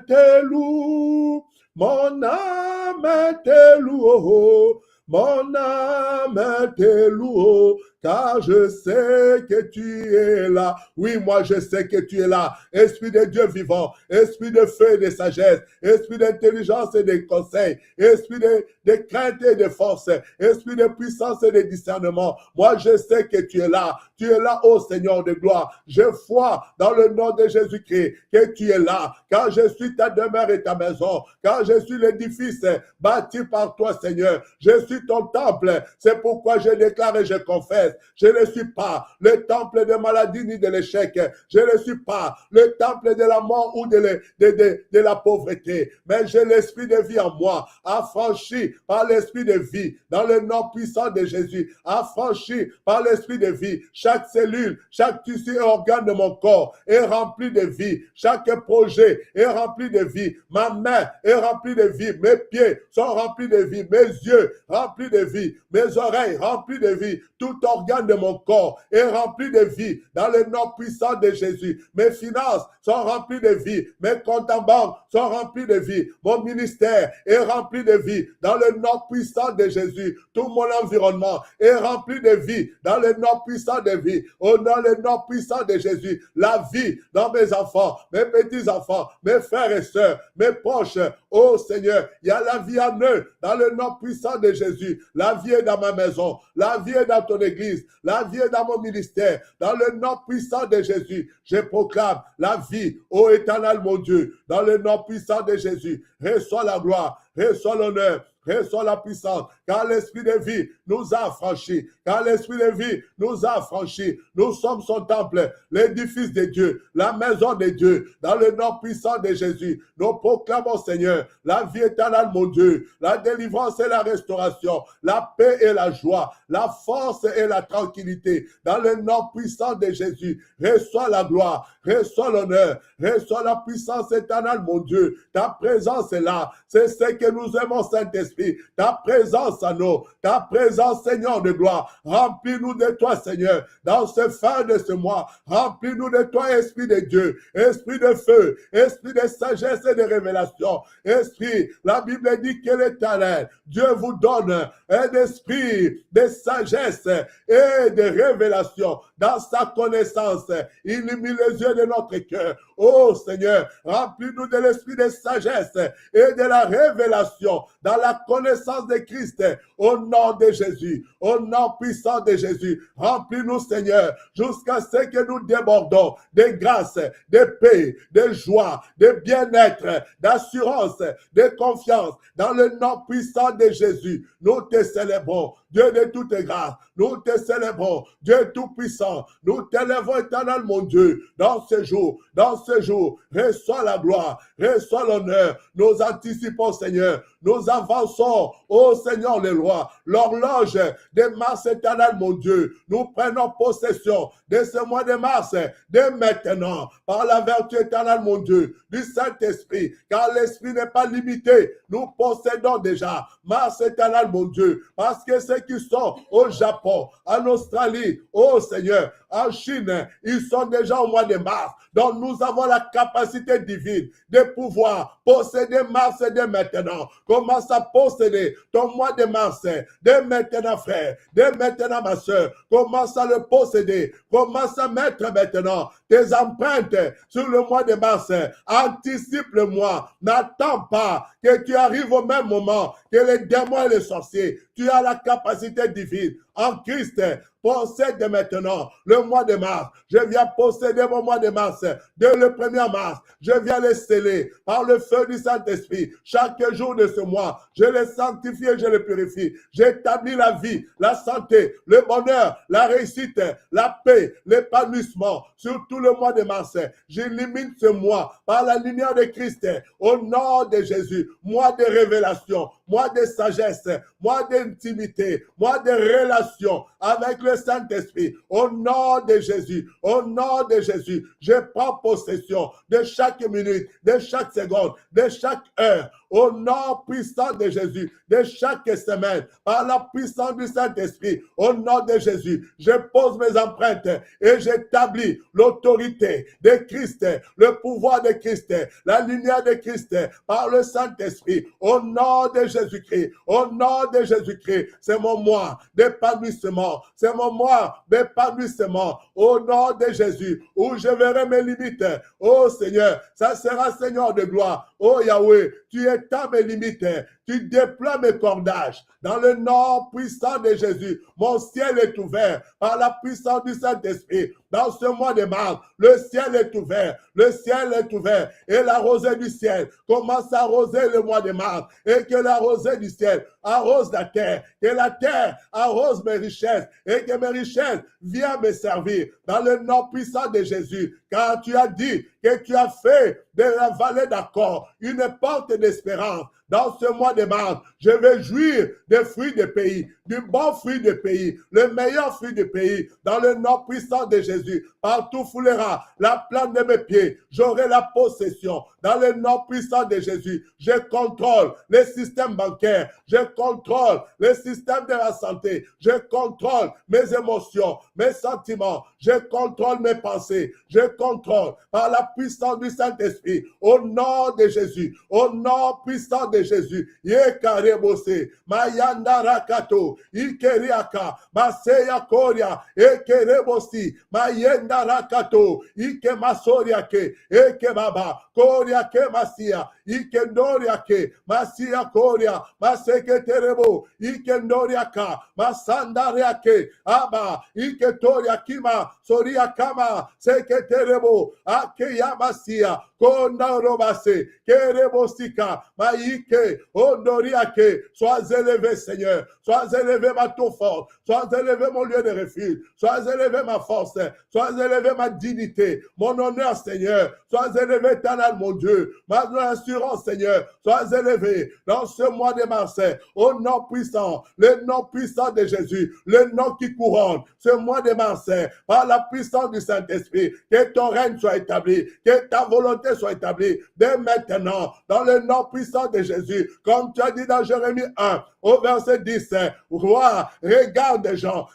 te loue. Mon âme te loue. Mon âme te loue, car je sais que tu es là. Oui, moi je sais que tu es là. Esprit de Dieu vivant, esprit de feu et de sagesse, esprit d'intelligence et de conseil, esprit de crainte et de force, esprit de puissance et de discernement. Moi je sais que tu es là. Tu es là, ô Seigneur de gloire. Je foi dans le nom de Jésus-Christ que tu es là, car je suis ta demeure et ta maison, car je suis l'édifice bâti par toi, Seigneur. Je suis ton temple. C'est pourquoi je déclare et je confesse. Je ne suis pas le temple de maladie ni de l'échec. Je ne suis pas le temple de la mort ou de la pauvreté. Mais j'ai l'esprit de vie en moi, affranchi par l'esprit de vie, dans le nom puissant de Jésus, affranchi par l'esprit de vie. chaque cellule, chaque tissu et organe de mon corps est rempli de vie. Chaque projet est rempli de vie. Ma main est remplie de vie. Mes pieds sont remplis de vie. Mes yeux remplis de vie. Mes oreilles remplies de vie. Tout organe de mon corps est rempli de vie dans le nom puissant de Jésus. Mes finances sont remplies de vie. Mes comptes en banque sont remplis de vie. Mon ministère est rempli de vie dans le nom puissant de Jésus. Tout mon environnement est rempli de vie dans le nom puissant de vie. Dans le nom puissant de Jésus. La vie dans mes enfants, mes petits-enfants, mes frères et sœurs, mes proches. Oh Seigneur, il y a la vie en eux dans le nom puissant de Jésus. La vie est dans ma maison. La vie est dans ton église. La vie est dans mon ministère. Dans le nom puissant de Jésus, je proclame la vie, ô éternel mon Dieu. Dans le nom puissant de Jésus, reçois la gloire, reçois l'honneur, reçois la puissance, car l'esprit de vie nous a affranchis, car l'esprit de vie nous a affranchis. Nous sommes son temple, l'édifice de Dieu, la maison de Dieu, dans le nom puissant de Jésus. Nous proclamons, Seigneur, la vie éternelle, mon Dieu, la délivrance et la restauration, la paix et la joie, la force et la tranquillité, dans le nom puissant de Jésus. Reçois la gloire, reçois l'honneur, reçois la puissance éternelle, mon Dieu. Ta présence est là, c'est ce que nous aimons, Saint-Esprit. Ta présence à nous, ta présence, Seigneur de gloire. Remplis-nous de toi, Seigneur, dans ce fin de ce mois. Remplis-nous de toi, Esprit de Dieu, Esprit de feu, Esprit de sagesse et de révélation. Esprit, la Bible dit que l'Éternel, Dieu vous donne un esprit de sagesse et de révélation dans sa connaissance. Illumine les yeux de notre cœur. Oh Seigneur, remplis-nous de l'esprit de sagesse et de la révélation dans la connaissance de Christ. Au nom de Jésus, au nom puissant de Jésus, remplis-nous, Seigneur, jusqu'à ce que nous débordons de grâce, de paix, de joie, de bien-être, d'assurance, de confiance. Dans le nom puissant de Jésus, nous te célébrons, Dieu de toute grâce. Nous te célébrons, Dieu tout-puissant. Nous t'élèvons, éternel, mon Dieu, dans ce jour. Dans ce jour, reçois la gloire, reçois l'honneur. Nous anticipons, Seigneur. Nous avançons, ô Seigneur le roi, l'horloge de mars éternel, mon Dieu. Nous prenons possession de ce mois de mars, dès maintenant, par la vertu éternelle, mon Dieu, du Saint-Esprit, car l'Esprit n'est pas limité. Nous possédons déjà mars éternel, mon Dieu, parce que ceux qui sont au Japon, en Australie, ô Seigneur, en Chine, ils sont déjà au mois de mars. Donc nous avons la capacité divine de pouvoir posséder mars dès maintenant. Commence à posséder ton mois de mars dès maintenant, frère, dès maintenant, ma soeur. Commence à le posséder. Commence à mettre maintenant tes empreintes sur le mois de mars. Anticipe le mois. N'attends pas que tu arrives au même moment que les démons et les sorciers. Tu as la capacité divine en Christ. Possède maintenant le mois de mars. Je viens posséder mon mois de mars. Dès le 1er mars, je viens le sceller par le feu du Saint-Esprit. Chaque jour de ce mois, je le sanctifie et je le purifie. J'établis la vie, la santé, le bonheur, la réussite, la paix, l'épanouissement sur tout le mois de mars. J'élimine ce mois par la lumière de Christ au nom de Jésus. Mois de révélation, mois de sagesse, mois d'intimité, mois de relation avec le Saint-Esprit. Au nom de Jésus, au nom de Jésus, je prends possession de chaque minute, de chaque seconde, de chaque heure. Au nom puissant de Jésus, de chaque semaine, par la puissance du Saint-Esprit, au nom de Jésus, je pose mes empreintes et j'établis l'autorité de Christ, le pouvoir de Christ, la lumière de Christ, par le Saint-Esprit, au nom de Jésus-Christ, au nom de Jésus-Christ. C'est mon mois d'épanouissement, c'est mon mois d'épanouissement, au nom de Jésus, où je verrai mes limites. Oh Seigneur, ça sera Seigneur de gloire. Oh Yahweh, tu étends mes limites, tu déploies mes cordages. Dans le nom puissant de Jésus, mon ciel est ouvert par la puissance du Saint-Esprit. Dans ce mois de mars, le ciel est ouvert, le ciel est ouvert. Et la rosée du ciel commence à arroser le mois de mars. Et que la rosée du ciel arrose la terre, que la terre arrose mes richesses et que mes richesses viennent me servir. Dans le nom puissant de Jésus, car tu as dit que tu as fait de la vallée d'Accord une porte d'espérance. dans ce mois de mars, je vais jouir des fruits du pays, du bon fruit du pays, le meilleur fruit du pays, dans le nom puissant de Jésus. Partout foulera la plante de mes pieds, j'aurai la possession. Dans le nom puissant de Jésus, je contrôle les systèmes bancaires, je contrôle les systèmes de la santé, je contrôle mes émotions, mes sentiments, je contrôle mes pensées, je contrôle par la puissance du Saint-Esprit, au nom de Jésus, au nom puissant de Jésus. Yekarebose, Mayanda Rakato, Ikeriaka, Maseya Koria, Ekerebosi, Mayenda Rakato, Ike Masoriake, Eke Baba, Koriake Masia, Ikendoriake, Masia Koria, Maseketerebo, Ikendoriaka, Masandariake, Aba, Iketoriakima, Soriakama, Seketerebo, Akeya Masia, Kondarobase, Kerebosika, Maïke, Ondoriake, sois élevé Seigneur, sois élevé ma tour forte, sois élevé mon lieu de refuge, sois élevé ma force, sois élevé ma dignité, mon honneur Seigneur, sois élevé éternel mon Dieu, ma assurance Seigneur, sois élevé dans ce mois de mars, au nom puissant, le nom puissant de Jésus, le nom qui couronne ce mois de mars, par la puissance du Saint-Esprit, que ton règne soit établi, que ta volonté soit établie dès maintenant, dans le nom puissant de Jésus, comme tu as dit dans Jérémie 1, au verset 10, roi, regarde des gens,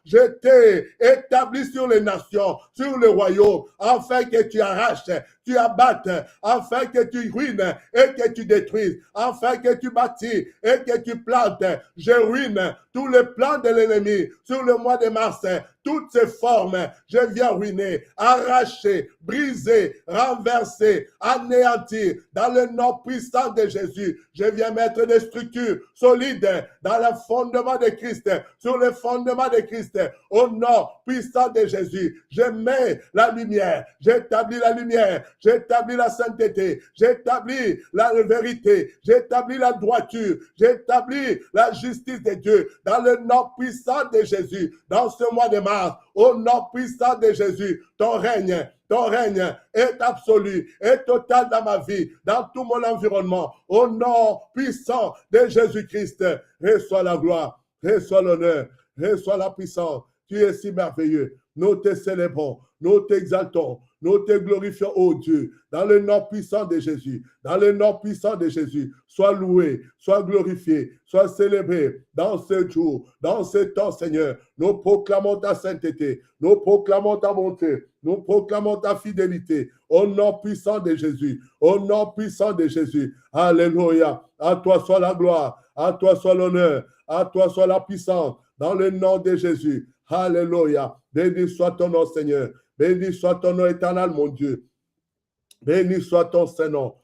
je t'ai établi sur les nations, sur le royaume, afin que tu arraches, tu abattes, afin que tu ruines et que tu détruises, afin que tu bâtis et que tu plantes. Je ruine tous les plans de l'ennemi sur le mois de mars, toutes ces formes, je viens ruiner, arracher, briser, renverser, anéantir, dans le nom puissant de Jésus. Je viens mettre des structures solides dans le fondement de Christ, sur le fondement de Christ, au nom puissant de Jésus. Je mets la lumière, j'établis la lumière, j'établis la sainteté, j'établis la vérité, j'établis la droiture, j'établis la justice de Dieu, dans le nom puissant de Jésus, dans ce mois de mars, au nom puissant de Jésus, ton règne est absolu, est total dans ma vie, dans tout mon environnement. Au nom puissant de Jésus-Christ, reçois la gloire, reçois l'honneur, reçois la puissance. Tu es si merveilleux. Nous te célébrons, nous t'exaltons, nous te glorifions, ô Dieu, dans le nom puissant de Jésus, dans le nom puissant de Jésus. Sois loué, sois glorifié, sois célébré dans ce jour, dans ce temps, Seigneur. Nous proclamons ta sainteté, nous proclamons ta bonté, nous proclamons ta fidélité, au nom puissant de Jésus, au nom puissant de Jésus. Alléluia. À toi soit la gloire, à toi soit l'honneur, à toi soit la puissance, dans le nom de Jésus. Alléluia. Béni soit ton nom, Seigneur. Béni soit ton nom éternel, mon Dieu. Béni soit ton Saint-Nom.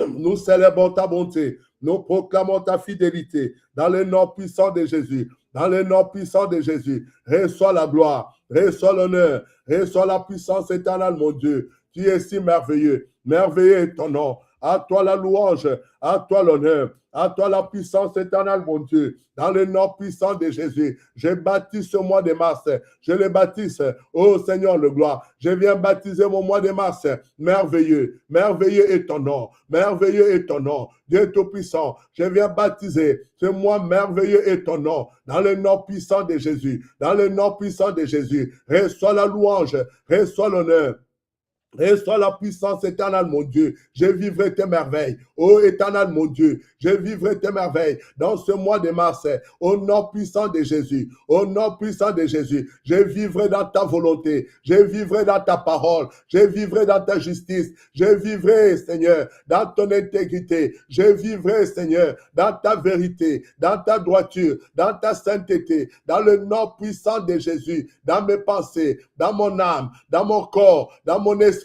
Nous célébrons ta bonté. Nous proclamons ta fidélité dans le nom puissant de Jésus. Dans le nom puissant de Jésus. Reçois la gloire, reçois l'honneur, reçois la puissance éternelle, mon Dieu. Tu es si merveilleux. Merveilleux est ton nom. À toi la louange, à toi l'honneur, à toi la puissance éternelle, mon Dieu. Dans le nom puissant de Jésus, je baptise ce mois de mars. Je le baptise, ô Seigneur le gloire. Je viens baptiser mon mois de mars. Merveilleux, merveilleux est ton nom. Merveilleux est ton nom. Dieu Tout-Puissant, je viens baptiser ce mois merveilleux est ton nom. Dans le nom puissant de Jésus. Dans le nom puissant de Jésus. Reçois la louange, reçois l'honneur. Reçois la puissance éternelle, mon Dieu. Je vivrai tes merveilles. Ô éternel, mon Dieu, je vivrai tes merveilles dans ce mois de mars. Au nom puissant de Jésus. Au nom puissant de Jésus. Je vivrai dans ta volonté. Je vivrai dans ta parole. Je vivrai dans ta justice. Je vivrai, Seigneur, dans ton intégrité. Je vivrai, Seigneur, dans ta vérité, dans ta droiture, dans ta sainteté, dans le nom puissant de Jésus, dans mes pensées, dans mon âme, dans mon corps, dans mon esprit.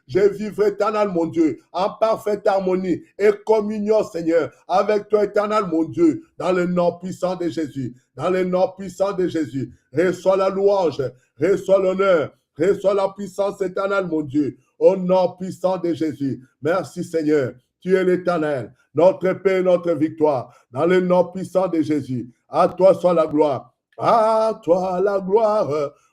Je vivrai, éternel, mon Dieu, en parfaite harmonie et communion, Seigneur, avec toi, éternel, mon Dieu, dans le nom puissant de Jésus, dans le nom puissant de Jésus. Reçois la louange, reçois l'honneur, reçois la puissance éternelle, mon Dieu, au nom puissant de Jésus. Merci, Seigneur. Tu es l'éternel, notre paix et notre victoire, dans le nom puissant de Jésus. À toi soit la gloire. À toi la gloire.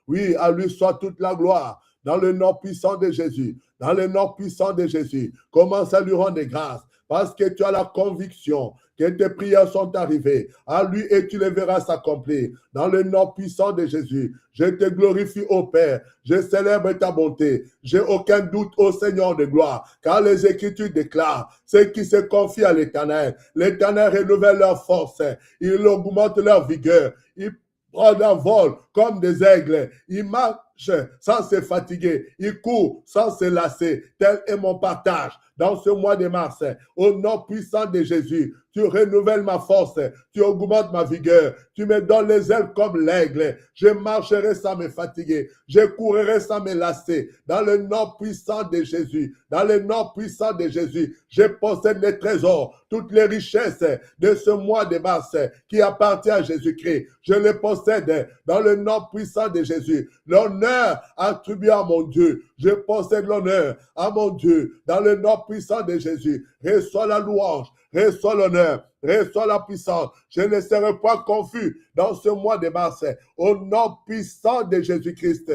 Oui, à lui soit toute la gloire. Dans le nom puissant de Jésus, dans le nom puissant de Jésus, commence à lui rendre grâce parce que tu as la conviction que tes prières sont arrivées à lui et tu les verras s'accomplir. Dans le nom puissant de Jésus, je te glorifie, ô Père. Je célèbre ta bonté. J'ai aucun doute, ô Seigneur de gloire, car les Écritures déclarent ceux qui se confient à l'Éternel renouvelle leur force, il augmente leur vigueur, ils prennent un vol comme des aigles, ils marchent sans se fatiguer, ils courent sans se lasser. Tel est mon partage dans ce mois de mars. Au nom puissant de Jésus, tu renouvelles ma force, tu augmentes ma vigueur, tu me donnes les ailes comme l'aigle. Je marcherai sans me fatiguer, je courrai sans me lasser. Dans le nom puissant de Jésus, dans le nom puissant de Jésus, je possède les trésors, toutes les richesses de ce mois de mars qui appartient à Jésus-Christ. Je les possède dans le nom puissant de Jésus. L'honneur attribué à mon Dieu, je possède l'honneur à mon Dieu dans le nom puissant de Jésus. Reçois la louange, reçois l'honneur, reçois la puissance. Je ne serai pas confus dans ce mois de mars. Au nom puissant de Jésus-Christ.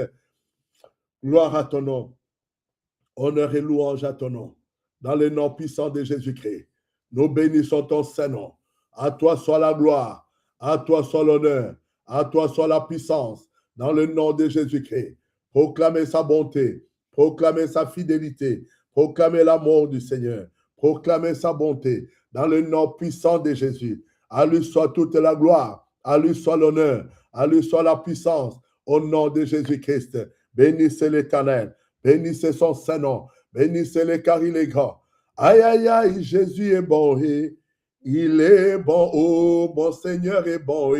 Gloire à ton nom. Honneur et louange à ton nom. Dans le nom puissant de Jésus-Christ. Nous bénissons ton Saint-Nom. À toi soit la gloire. À toi soit l'honneur. À toi soit la puissance. Dans le nom de Jésus-Christ. Proclamez sa bonté. Proclamez sa fidélité. Proclamez l'amour du Seigneur. Proclamez sa bonté. Dans le nom puissant de Jésus. À lui soit toute la gloire. À lui soit l'honneur. À lui soit la puissance. Au nom de Jésus-Christ. Bénissez l'Éternel. Bénissez son Saint-Nom. Bénissez-le car il est grand. Aïe, aïe, aïe, Jésus est bon. Il est bon. Oh, mon Seigneur est bon.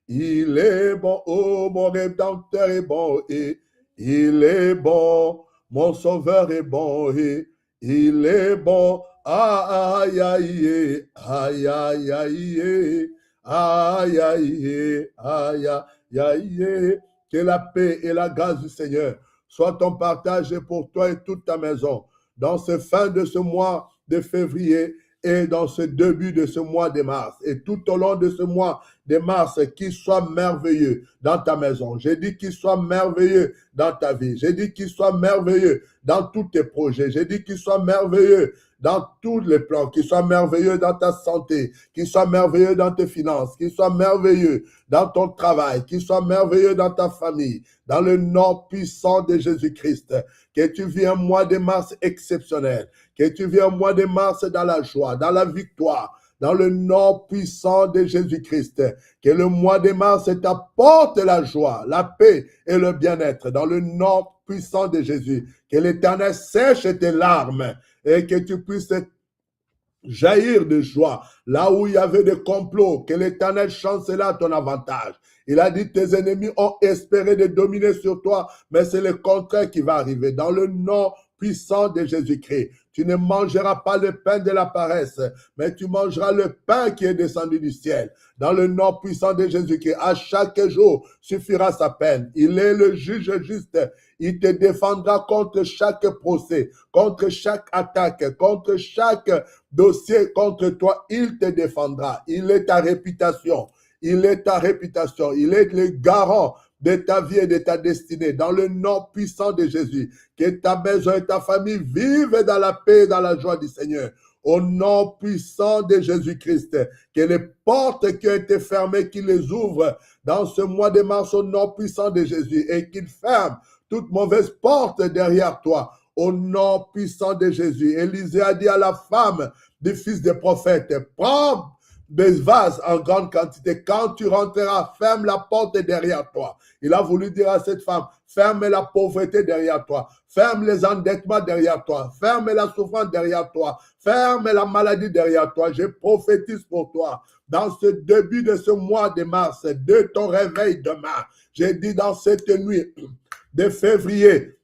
Il est bon. Oh, mon Rédempteur est bon. Il est bon. Mon Sauveur est bon. Il est bon. Aïe, aïe, aïe, aïe, aïe, aïe, aïe, aïe, aïe. Que la paix et la grâce du Seigneur soient ton partage pour toi et toute ta maison. Dans ce fin de ce mois de février et dans ce début de ce mois de mars. Et tout au long de ce mois de mars, qu'il soit merveilleux dans ta maison. J'ai dit qu'il soit merveilleux dans ta vie. J'ai dit qu'il soit merveilleux dans tous tes projets. J'ai dit qu'il soit merveilleux dans tous les plans, qu'il soit merveilleux dans ta santé, qu'il soit merveilleux dans tes finances, qu'il soit merveilleux dans ton travail, qu'il soit merveilleux dans ta famille, dans le nom puissant de Jésus-Christ. Que tu viennes un mois de mars exceptionnel, que tu viennes un mois de mars dans la joie, dans la victoire, dans le nom puissant de Jésus-Christ. Que le mois de mars t'apporte la joie, la paix et le bien-être, dans le nom puissant de Jésus. Que l'Éternel sèche tes larmes et que tu puisses jaillir de joie. Là où il y avait des complots, que l'Éternel chancela à ton avantage. Il a dit, tes ennemis ont espéré de dominer sur toi, mais c'est le contraire qui va arriver. Dans le nom puissant de Jésus-Christ, tu ne mangeras pas le pain de la paresse, mais tu mangeras le pain qui est descendu du ciel. Dans le nom puissant de Jésus-Christ, à chaque jour suffira sa peine. Il est le juge juste. Il te défendra contre chaque procès, contre chaque attaque, contre chaque dossier contre toi. Il te défendra. Il est ta réputation. Il est ta réputation. Il est le garant de ta vie et de ta destinée. Dans le nom puissant de Jésus, que ta maison et ta famille vivent dans la paix et dans la joie du Seigneur. Au nom puissant de Jésus-Christ, que les portes qui ont été fermées, qu'il les ouvre dans ce mois de mars au nom puissant de Jésus et qu'il ferme toute mauvaise porte derrière toi. Au nom puissant de Jésus. Élisée a dit à la femme du fils des prophètes, prends des vases en grande quantité. Quand tu rentreras, ferme la porte derrière toi. Il a voulu dire à cette femme, ferme la pauvreté derrière toi. Ferme les endettements derrière toi. Ferme la souffrance derrière toi. Ferme la maladie derrière toi. Je prophétise pour toi. Dans ce début de ce mois de mars, de ton réveil demain, j'ai dit dans cette nuit de février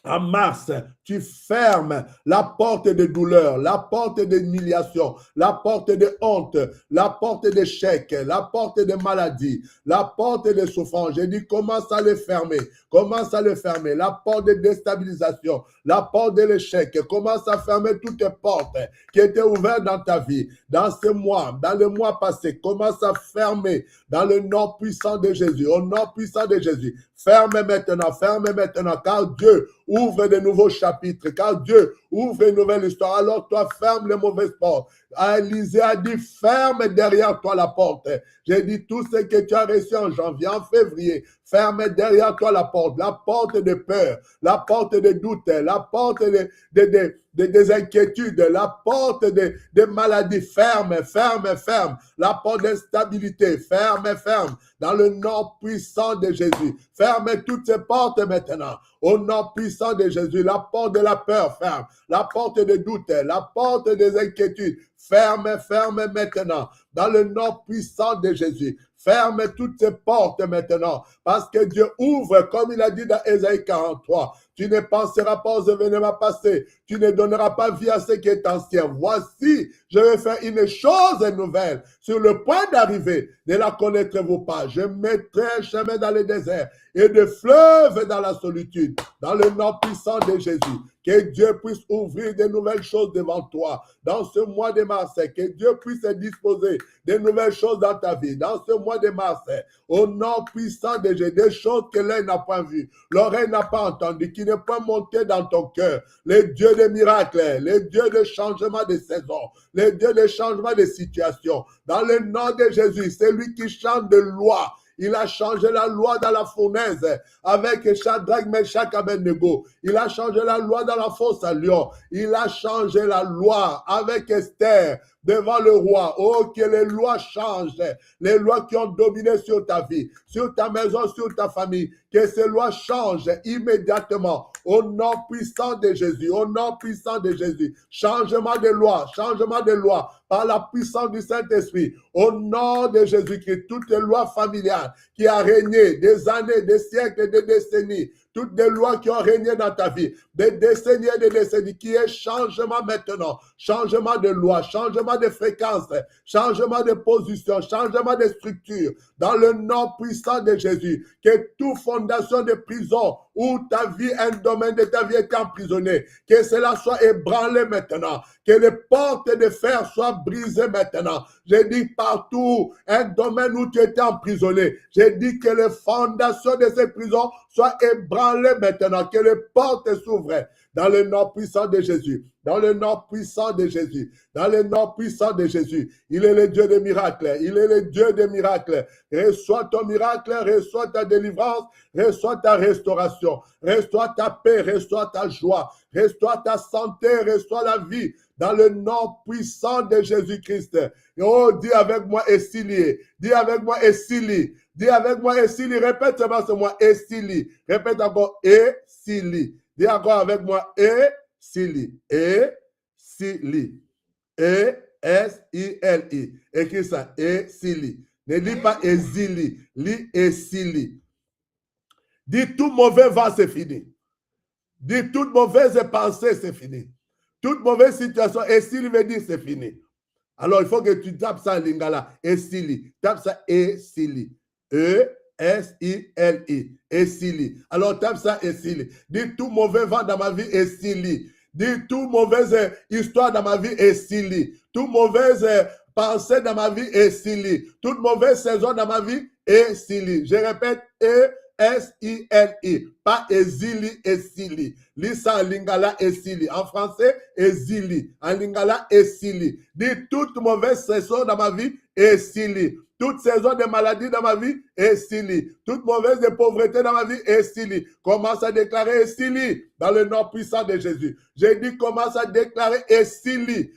à mars, tu fermes la porte de douleur, la porte d'humiliation, la porte de honte, la porte d'échec, la porte de maladie, la porte de souffrance. J'ai dit, commence à les fermer. Commence à les fermer. La porte de déstabilisation, la porte de l'échec. Commence à fermer toutes les portes qui étaient ouvertes dans ta vie. Dans ce mois, dans le mois passé, commence à fermer dans le nom puissant de Jésus. Au nom puissant de Jésus. Ferme maintenant, car Dieu ouvre de nouveaux chapitres. chapitre. Quand Dieu ouvre une nouvelle histoire, alors toi, ferme les mauvaises portes. Élisée a dit, ferme derrière toi la porte. J'ai dit, tout ce que tu as reçu en janvier, en février, ferme derrière toi la porte de peur, la porte de doute, la porte des inquiétudes, la porte des maladies, ferme, la porte d'instabilité, ferme, dans le nom puissant de Jésus. Ferme toutes ces portes maintenant, au nom puissant de Jésus. La porte de la peur, ferme, la porte de doute, la porte des inquiétudes, ferme maintenant, dans le nom puissant de Jésus. Ferme toutes ces portes maintenant, parce que Dieu ouvre, comme il a dit dans Ésaïe 43. Tu ne penseras pas aux événements passés, tu ne donneras pas vie à ce qui est ancien. Voici, je vais faire une chose nouvelle. Sur le point d'arriver, ne la connaîtrez-vous pas. Je mettrai un chemin dans le désert et des fleuves dans la solitude, dans le nom puissant de Jésus. Que Dieu puisse ouvrir de nouvelles choses devant toi dans ce mois de mars. Que Dieu puisse disposer de nouvelles choses dans ta vie dans ce mois de mars. Au nom puissant de Jésus, des choses que l'œil n'a pas vues, l'oreille n'a pas entendues, qui ne peuvent monter dans ton cœur. Les dieux des miracles, les dieux de changement de saison, les dieux de changement de situation. Dans le nom de Jésus, c'est lui qui change de loi. Il a changé la loi dans la fournaise avec Shadrach, Meshach, Abednego. Il a changé la loi dans la fosse à Lion. Il a changé la loi avec Esther devant le roi. Oh, que les lois changent. Les lois qui ont dominé sur ta vie, sur ta maison, sur ta famille. Que ces lois changent immédiatement. Au nom puissant de Jésus. Au nom puissant de Jésus. Changement de loi. Changement de loi. Par la puissance du Saint-Esprit. Au nom de Jésus-Christ. Toutes les lois familiales qui a régné des années, des siècles, des décennies. Toutes les lois qui ont régné dans ta vie, des décennies et des décennies, qui est changement maintenant, changement de loi, changement de fréquence, changement de position, changement de structure, dans le nom puissant de Jésus, que toute fondation de prison où ta vie, un domaine de ta vie est emprisonné, que cela soit ébranlé maintenant, que les portes de fer soient brisées maintenant. J'ai dit partout, un domaine où tu étais emprisonné, j'ai dit que les fondations de ces prisons soient ébranlées maintenant, que les portes s'ouvrent dans le nom puissant de Jésus, dans le nom puissant de Jésus, dans le nom puissant de Jésus. Il est le Dieu des miracles, il est le Dieu des miracles. Reçois ton miracle, reçois ta délivrance, reçois ta restauration, reçois ta paix, reçois ta joie, reçois ta santé, reçois la vie, dans le nom puissant de Jésus-Christ. Oh, dis avec moi, Essili, dis avec moi, Essili. Dis avec moi, Essili. Répète seulement ce mot, Essili. Répète encore, Essili. Dis encore avec moi, Essili. Essili. E-S-I-L-I. Écris ça, Essili. Ne lis pas Essili, lis Essili. Dis tout mauvais vent, c'est fini. Dis toute mauvaise pensée, c'est fini. Toute mauvaise situation, Essili veut dire c'est fini. Alors, il faut que tu tapes ça en lingala, Essili. Tape ça, Essili. E-S-I-L-I. Essili. Alors, tape ça, Essili. Dis tout mauvais vent dans ma vie, Essili. Dis tout mauvaise histoire dans ma vie, Essili. Toute mauvaise pensée dans ma vie, Essili. Toute mauvaise saison dans ma vie, Essili. Je répète, S-I-L-I, pas Ezili, Essili. Lis ça en lingala, Essili. En français, Ezili. En lingala, Essili. Dis toute mauvaise saison dans ma vie, Essili. Toute saison de maladie dans ma vie, Essili. Toute mauvaise de pauvreté dans ma vie, Essili. Commence à déclarer Essili dans le nom puissant de Jésus. J'ai dit commence à déclarer Essili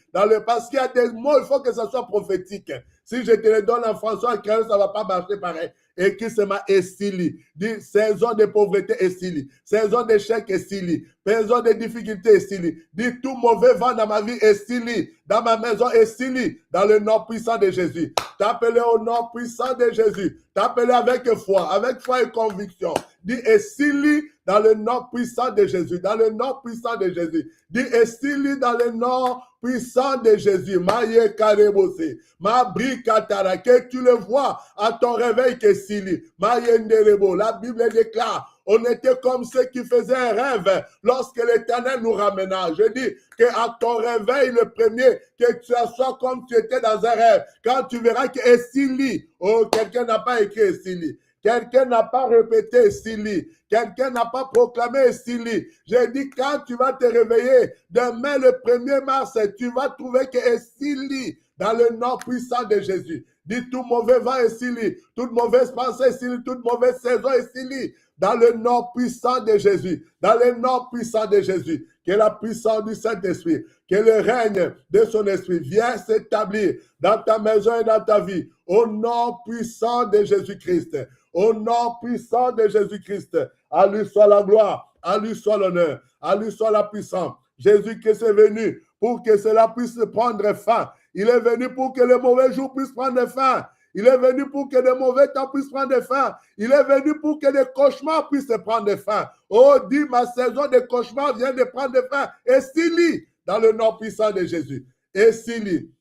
parce qu'il y a des mots, il faut que ça soit prophétique. Si je te le donne en français, en créole, ça ne va pas marcher pareil. Écris seulement Essili. Dis saison de pauvreté, Essili. Saison d'échec, Essili. Saison de difficulté, Essili. Dis tout mauvais vent dans ma vie, Essili. Dans ma maison, Essili. Dans le nom puissant de Jésus. T'appelez au nom puissant de Jésus. T'appelez avec foi et conviction. Dis Essili dans le nom puissant de Jésus. Dans le nom puissant de Jésus. Dis Essili dans le nom puissant de Jésus. Maye Karebose. Ma brikatara. Que tu le vois à ton réveil, Essili. Maye Nderebo. La Bible déclare. On était comme ceux qui faisaient un rêve lorsque l'Éternel nous ramena. Je dis qu'à ton réveil, le premier, que tu sois comme tu étais dans un rêve. Quand tu verras que Essili, oh, quelqu'un n'a pas écrit Essili. Quelqu'un n'a pas répété Estili. Quelqu'un n'a pas proclamé Estili. J'ai dit, quand tu vas te réveiller, demain le 1er mars, tu vas trouver que Estili, dans le nom puissant de Jésus. Dis, tout mauvais vent Estili, toute mauvaise pensée Estili, toute mauvaise saison Estili. Dans le nom puissant de Jésus, dans le nom puissant de Jésus, que la puissance du Saint-Esprit, que le règne de son esprit vienne s'établir dans ta maison et dans ta vie, au nom puissant de Jésus-Christ, au nom puissant de Jésus-Christ. À lui soit la gloire, à lui soit l'honneur, à lui soit la puissance. Jésus-Christ est venu pour que cela puisse prendre fin. Il est venu pour que le mauvais jour puisse prendre fin. Il est venu pour que de mauvais temps puissent prendre fin. Il est venu pour que des cauchemars puissent prendre fin. Oh, dis, ma saison de cauchemars vient de prendre fin. Et Sili, dans le nom puissant de Jésus. Et Sili.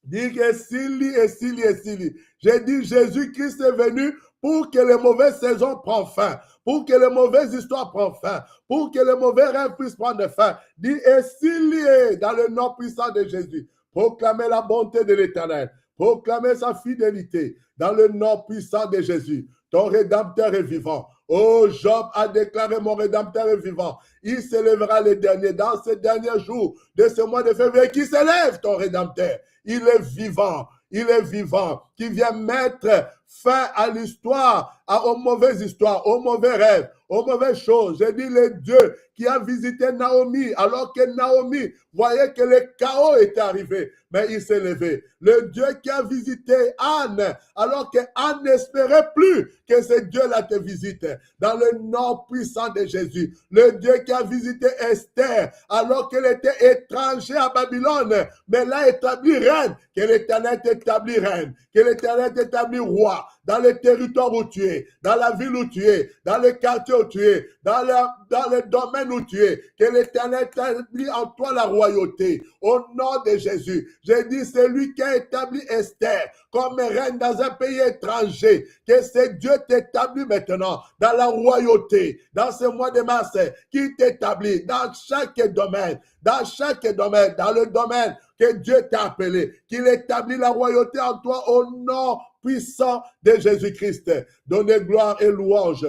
Dis que Sili, et Sili, et Sili. J'ai dit, Jésus-Christ est venu pour que les mauvaises saisons prennent fin, pour que les mauvaises histoires prennent fin, pour que les mauvais rêves puissent prendre fin. Dis, et Sili, dans le nom puissant de Jésus. Proclamez la bonté de l'Éternel. Proclamez sa fidélité dans le nom puissant de Jésus. Ton Rédempteur est vivant. Oh, Job a déclaré, mon Rédempteur est vivant. Il s'élèvera le dernier, dans ces derniers jours de ce mois de février, qui s'élève, ton Rédempteur. Il est vivant. Il est vivant, qui vient mettre fin à l'histoire, aux mauvaises histoires, aux mauvais rêves, aux mauvaises choses. J'ai dit le Dieu qui a visité Naomi, alors que Naomi voyait que le chaos était arrivé, mais il s'est levé. Le Dieu qui a visité Anne, alors que Anne n'espérait plus que ce Dieu-là te visite. Dans le nom puissant de Jésus. Le Dieu qui a visité Esther, alors qu'elle était étrangère à Babylone, mais l'a établie reine, que l'Éternel t'établit reine, que l'Éternel t'établit roi, dans le territoire où tu es, dans la ville où tu es, dans le quartier où tu es, dans le domaine où tu es, que l'Éternel établit en toi la royauté. Au nom de Jésus, j'ai dit, c'est lui qui a établi Esther comme reine dans un pays étranger, que c'est Dieu t'établit maintenant dans la royauté, dans ce mois de mars, qui t'établit dans chaque domaine, dans le domaine que Dieu t'a appelé, qu'il établit la royauté en toi au nom puissant de Jésus-Christ. Donnez gloire et louange.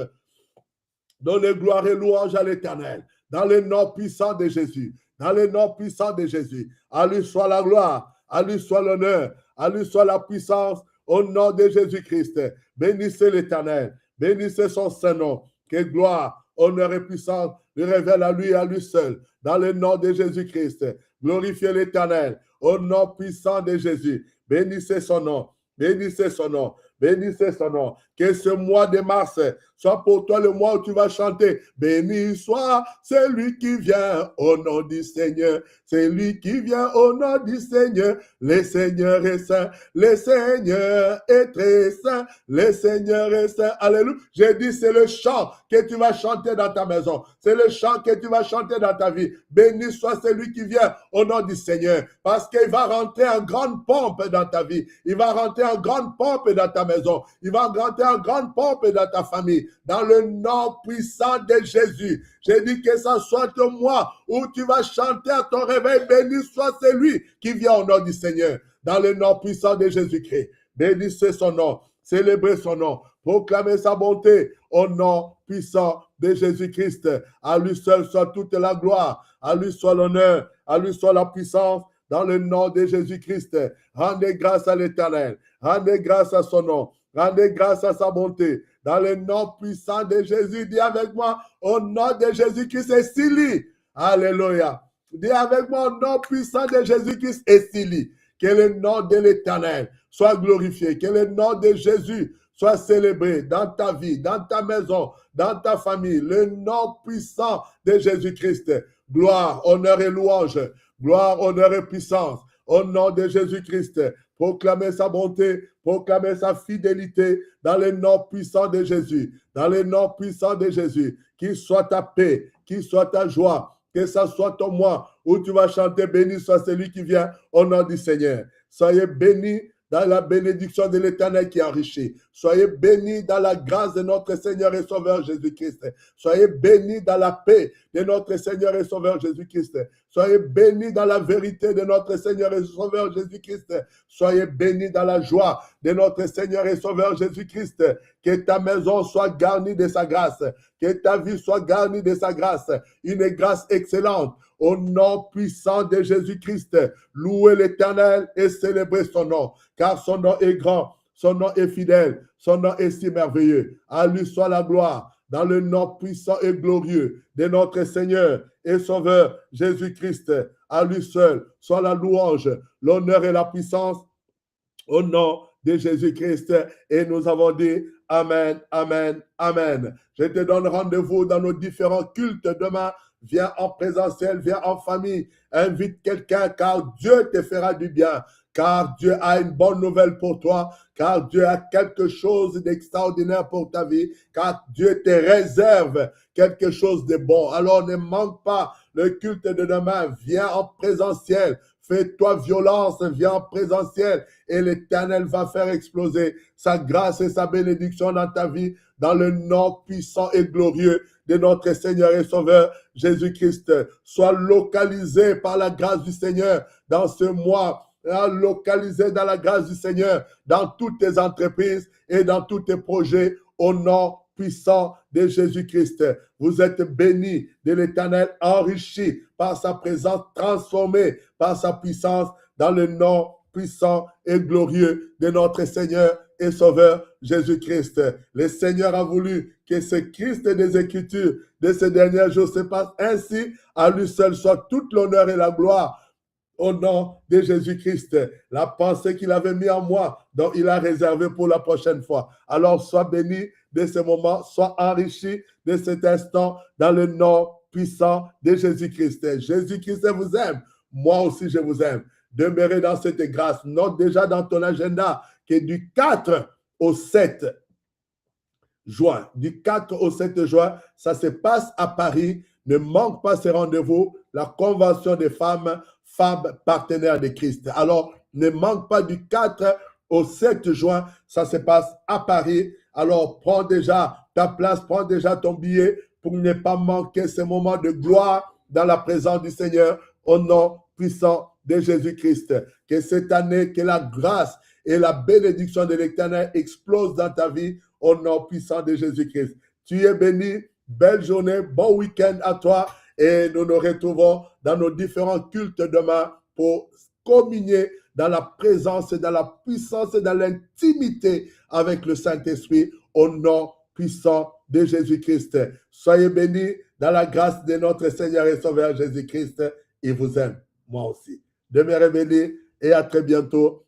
Donnez gloire et louange à l'Éternel. Dans le nom puissant de Jésus. Dans le nom puissant de Jésus. À lui soit la gloire. À lui soit l'honneur. À lui soit la puissance. Au nom de Jésus-Christ. Bénissez l'Éternel. Bénissez son Saint-Nom. Que gloire, honneur et puissance lui révèlent à lui seul. Dans le nom de Jésus-Christ. Glorifiez l'Éternel. Au nom puissant de Jésus. Bénissez son nom. Bénissez son nom. Bénissez son nom. Que ce mois de mars soit pour toi le mois où tu vas chanter. Béni soit celui qui vient au nom du Seigneur. Celui qui vient au nom du Seigneur. Le Seigneur est saint. Le Seigneur est très saint. Le Seigneur est saint. Alléluia. J'ai dit, c'est le chant que tu vas chanter dans ta maison. C'est le chant que tu vas chanter dans ta vie. Béni soit celui qui vient au nom du Seigneur. Parce qu'il va rentrer en grande pompe dans ta vie. Il va rentrer en grande pompe dans ta maison. Il va rentrer en grande pompe dans ta famille. Dans le nom puissant de Jésus. J'ai dit que ça soit le mois où tu vas chanter à ton réveil. Béni soit celui qui vient au nom du Seigneur. Dans le nom puissant de Jésus-Christ. Bénissez son nom. Célébrez son nom. Proclamez sa bonté au nom puissant de Jésus-Christ. À lui seul soit toute la gloire. À lui soit l'honneur. À lui soit la puissance. Dans le nom de Jésus-Christ. Rendez grâce à l'Éternel. Rendez grâce à son nom. Rendez grâce à sa bonté. Dans le nom puissant de Jésus, dis avec moi, au nom de Jésus-Christ et Sili. Alléluia. Dis avec moi, au nom puissant de Jésus-Christ et Sili. Que le nom de l'Éternel soit glorifié. Que le nom de Jésus soit célébré dans ta vie, dans ta maison, dans ta famille. Le nom puissant de Jésus-Christ. Gloire, honneur et louange. Gloire, honneur et puissance. Au nom de Jésus-Christ. Proclamez sa bonté, proclamez sa fidélité dans le nom puissant de Jésus. Dans le nom puissant de Jésus. Qu'il soit ta paix, qu'il soit ta joie, que ce soit ton mois où tu vas chanter, béni soit celui qui vient au nom du Seigneur. Soyez bénis dans la bénédiction de l'Éternel qui enrichit. Soyez bénis dans la grâce de notre Seigneur et Sauveur Jésus-Christ. Soyez bénis dans la paix de notre Seigneur et Sauveur Jésus-Christ. Soyez bénis dans la vérité de notre Seigneur et Sauveur Jésus-Christ. Soyez bénis dans la joie de notre Seigneur et Sauveur Jésus-Christ. Que ta maison soit garnie de sa grâce. Que ta vie soit garnie de sa grâce. Une grâce excellente. Au nom puissant de Jésus-Christ. Louez l'Éternel et célébrez son nom. Car son nom est grand. Son nom est fidèle. Son nom est si merveilleux. À lui soit la gloire. Dans le nom puissant et glorieux de notre Seigneur et Sauveur Jésus-Christ, à lui seul soit la louange, l'honneur et la puissance au nom de Jésus-Christ. Et nous avons dit Amen, Amen, Amen. Je te donne rendez-vous dans nos différents cultes demain. Viens en présentiel, viens en famille, invite quelqu'un car Dieu te fera du bien. Car Dieu a une bonne nouvelle pour toi, car Dieu a quelque chose d'extraordinaire pour ta vie, car Dieu te réserve quelque chose de bon. Alors ne manque pas le culte de demain, viens en présentiel, fais-toi violence, viens en présentiel et l'Éternel va faire exploser sa grâce et sa bénédiction dans ta vie, dans le nom puissant et glorieux de notre Seigneur et Sauveur Jésus-Christ. Sois localisé par la grâce du Seigneur dans ce mois, localisé dans la grâce du Seigneur, dans toutes tes entreprises et dans tous tes projets, au nom puissant de Jésus-Christ. Vous êtes bénis de l'Éternel, enrichis par sa présence, transformés par sa puissance, dans le nom puissant et glorieux de notre Seigneur et Sauveur Jésus-Christ. Le Seigneur a voulu que ce Christ des Écritures de ces derniers jours se passe ainsi. À lui seul soit toute l'honneur et la gloire. Au nom de Jésus-Christ, la pensée qu'il avait mis en moi, dont il a réservé pour la prochaine fois. Alors, sois béni de ce moment, sois enrichi de cet instant dans le nom puissant de Jésus-Christ. Jésus-Christ vous aime, moi aussi je vous aime. Demeurez dans cette grâce. Note déjà dans ton agenda que du 4 au 7 juin, du 4 au 7 juin, ça se passe à Paris. Ne manque pas ces rendez-vous, la convention des femmes partenaires de Christ. Alors, ne manque pas du 4 au 7 juin, ça se passe à Paris. Alors, prends déjà ta place, prends déjà ton billet pour ne pas manquer ce moment de gloire dans la présence du Seigneur au nom puissant de Jésus-Christ. Que cette année, que la grâce et la bénédiction de l'Éternel explosent dans ta vie au nom puissant de Jésus-Christ. Tu es béni, belle journée, bon week-end à toi. Et nous nous retrouvons dans nos différents cultes demain pour communier dans la présence, dans la puissance et dans l'intimité avec le Saint-Esprit au nom puissant de Jésus-Christ. Soyez bénis dans la grâce de notre Seigneur et Sauveur Jésus-Christ. Il vous aime, moi aussi. Demeurez bénis et à très bientôt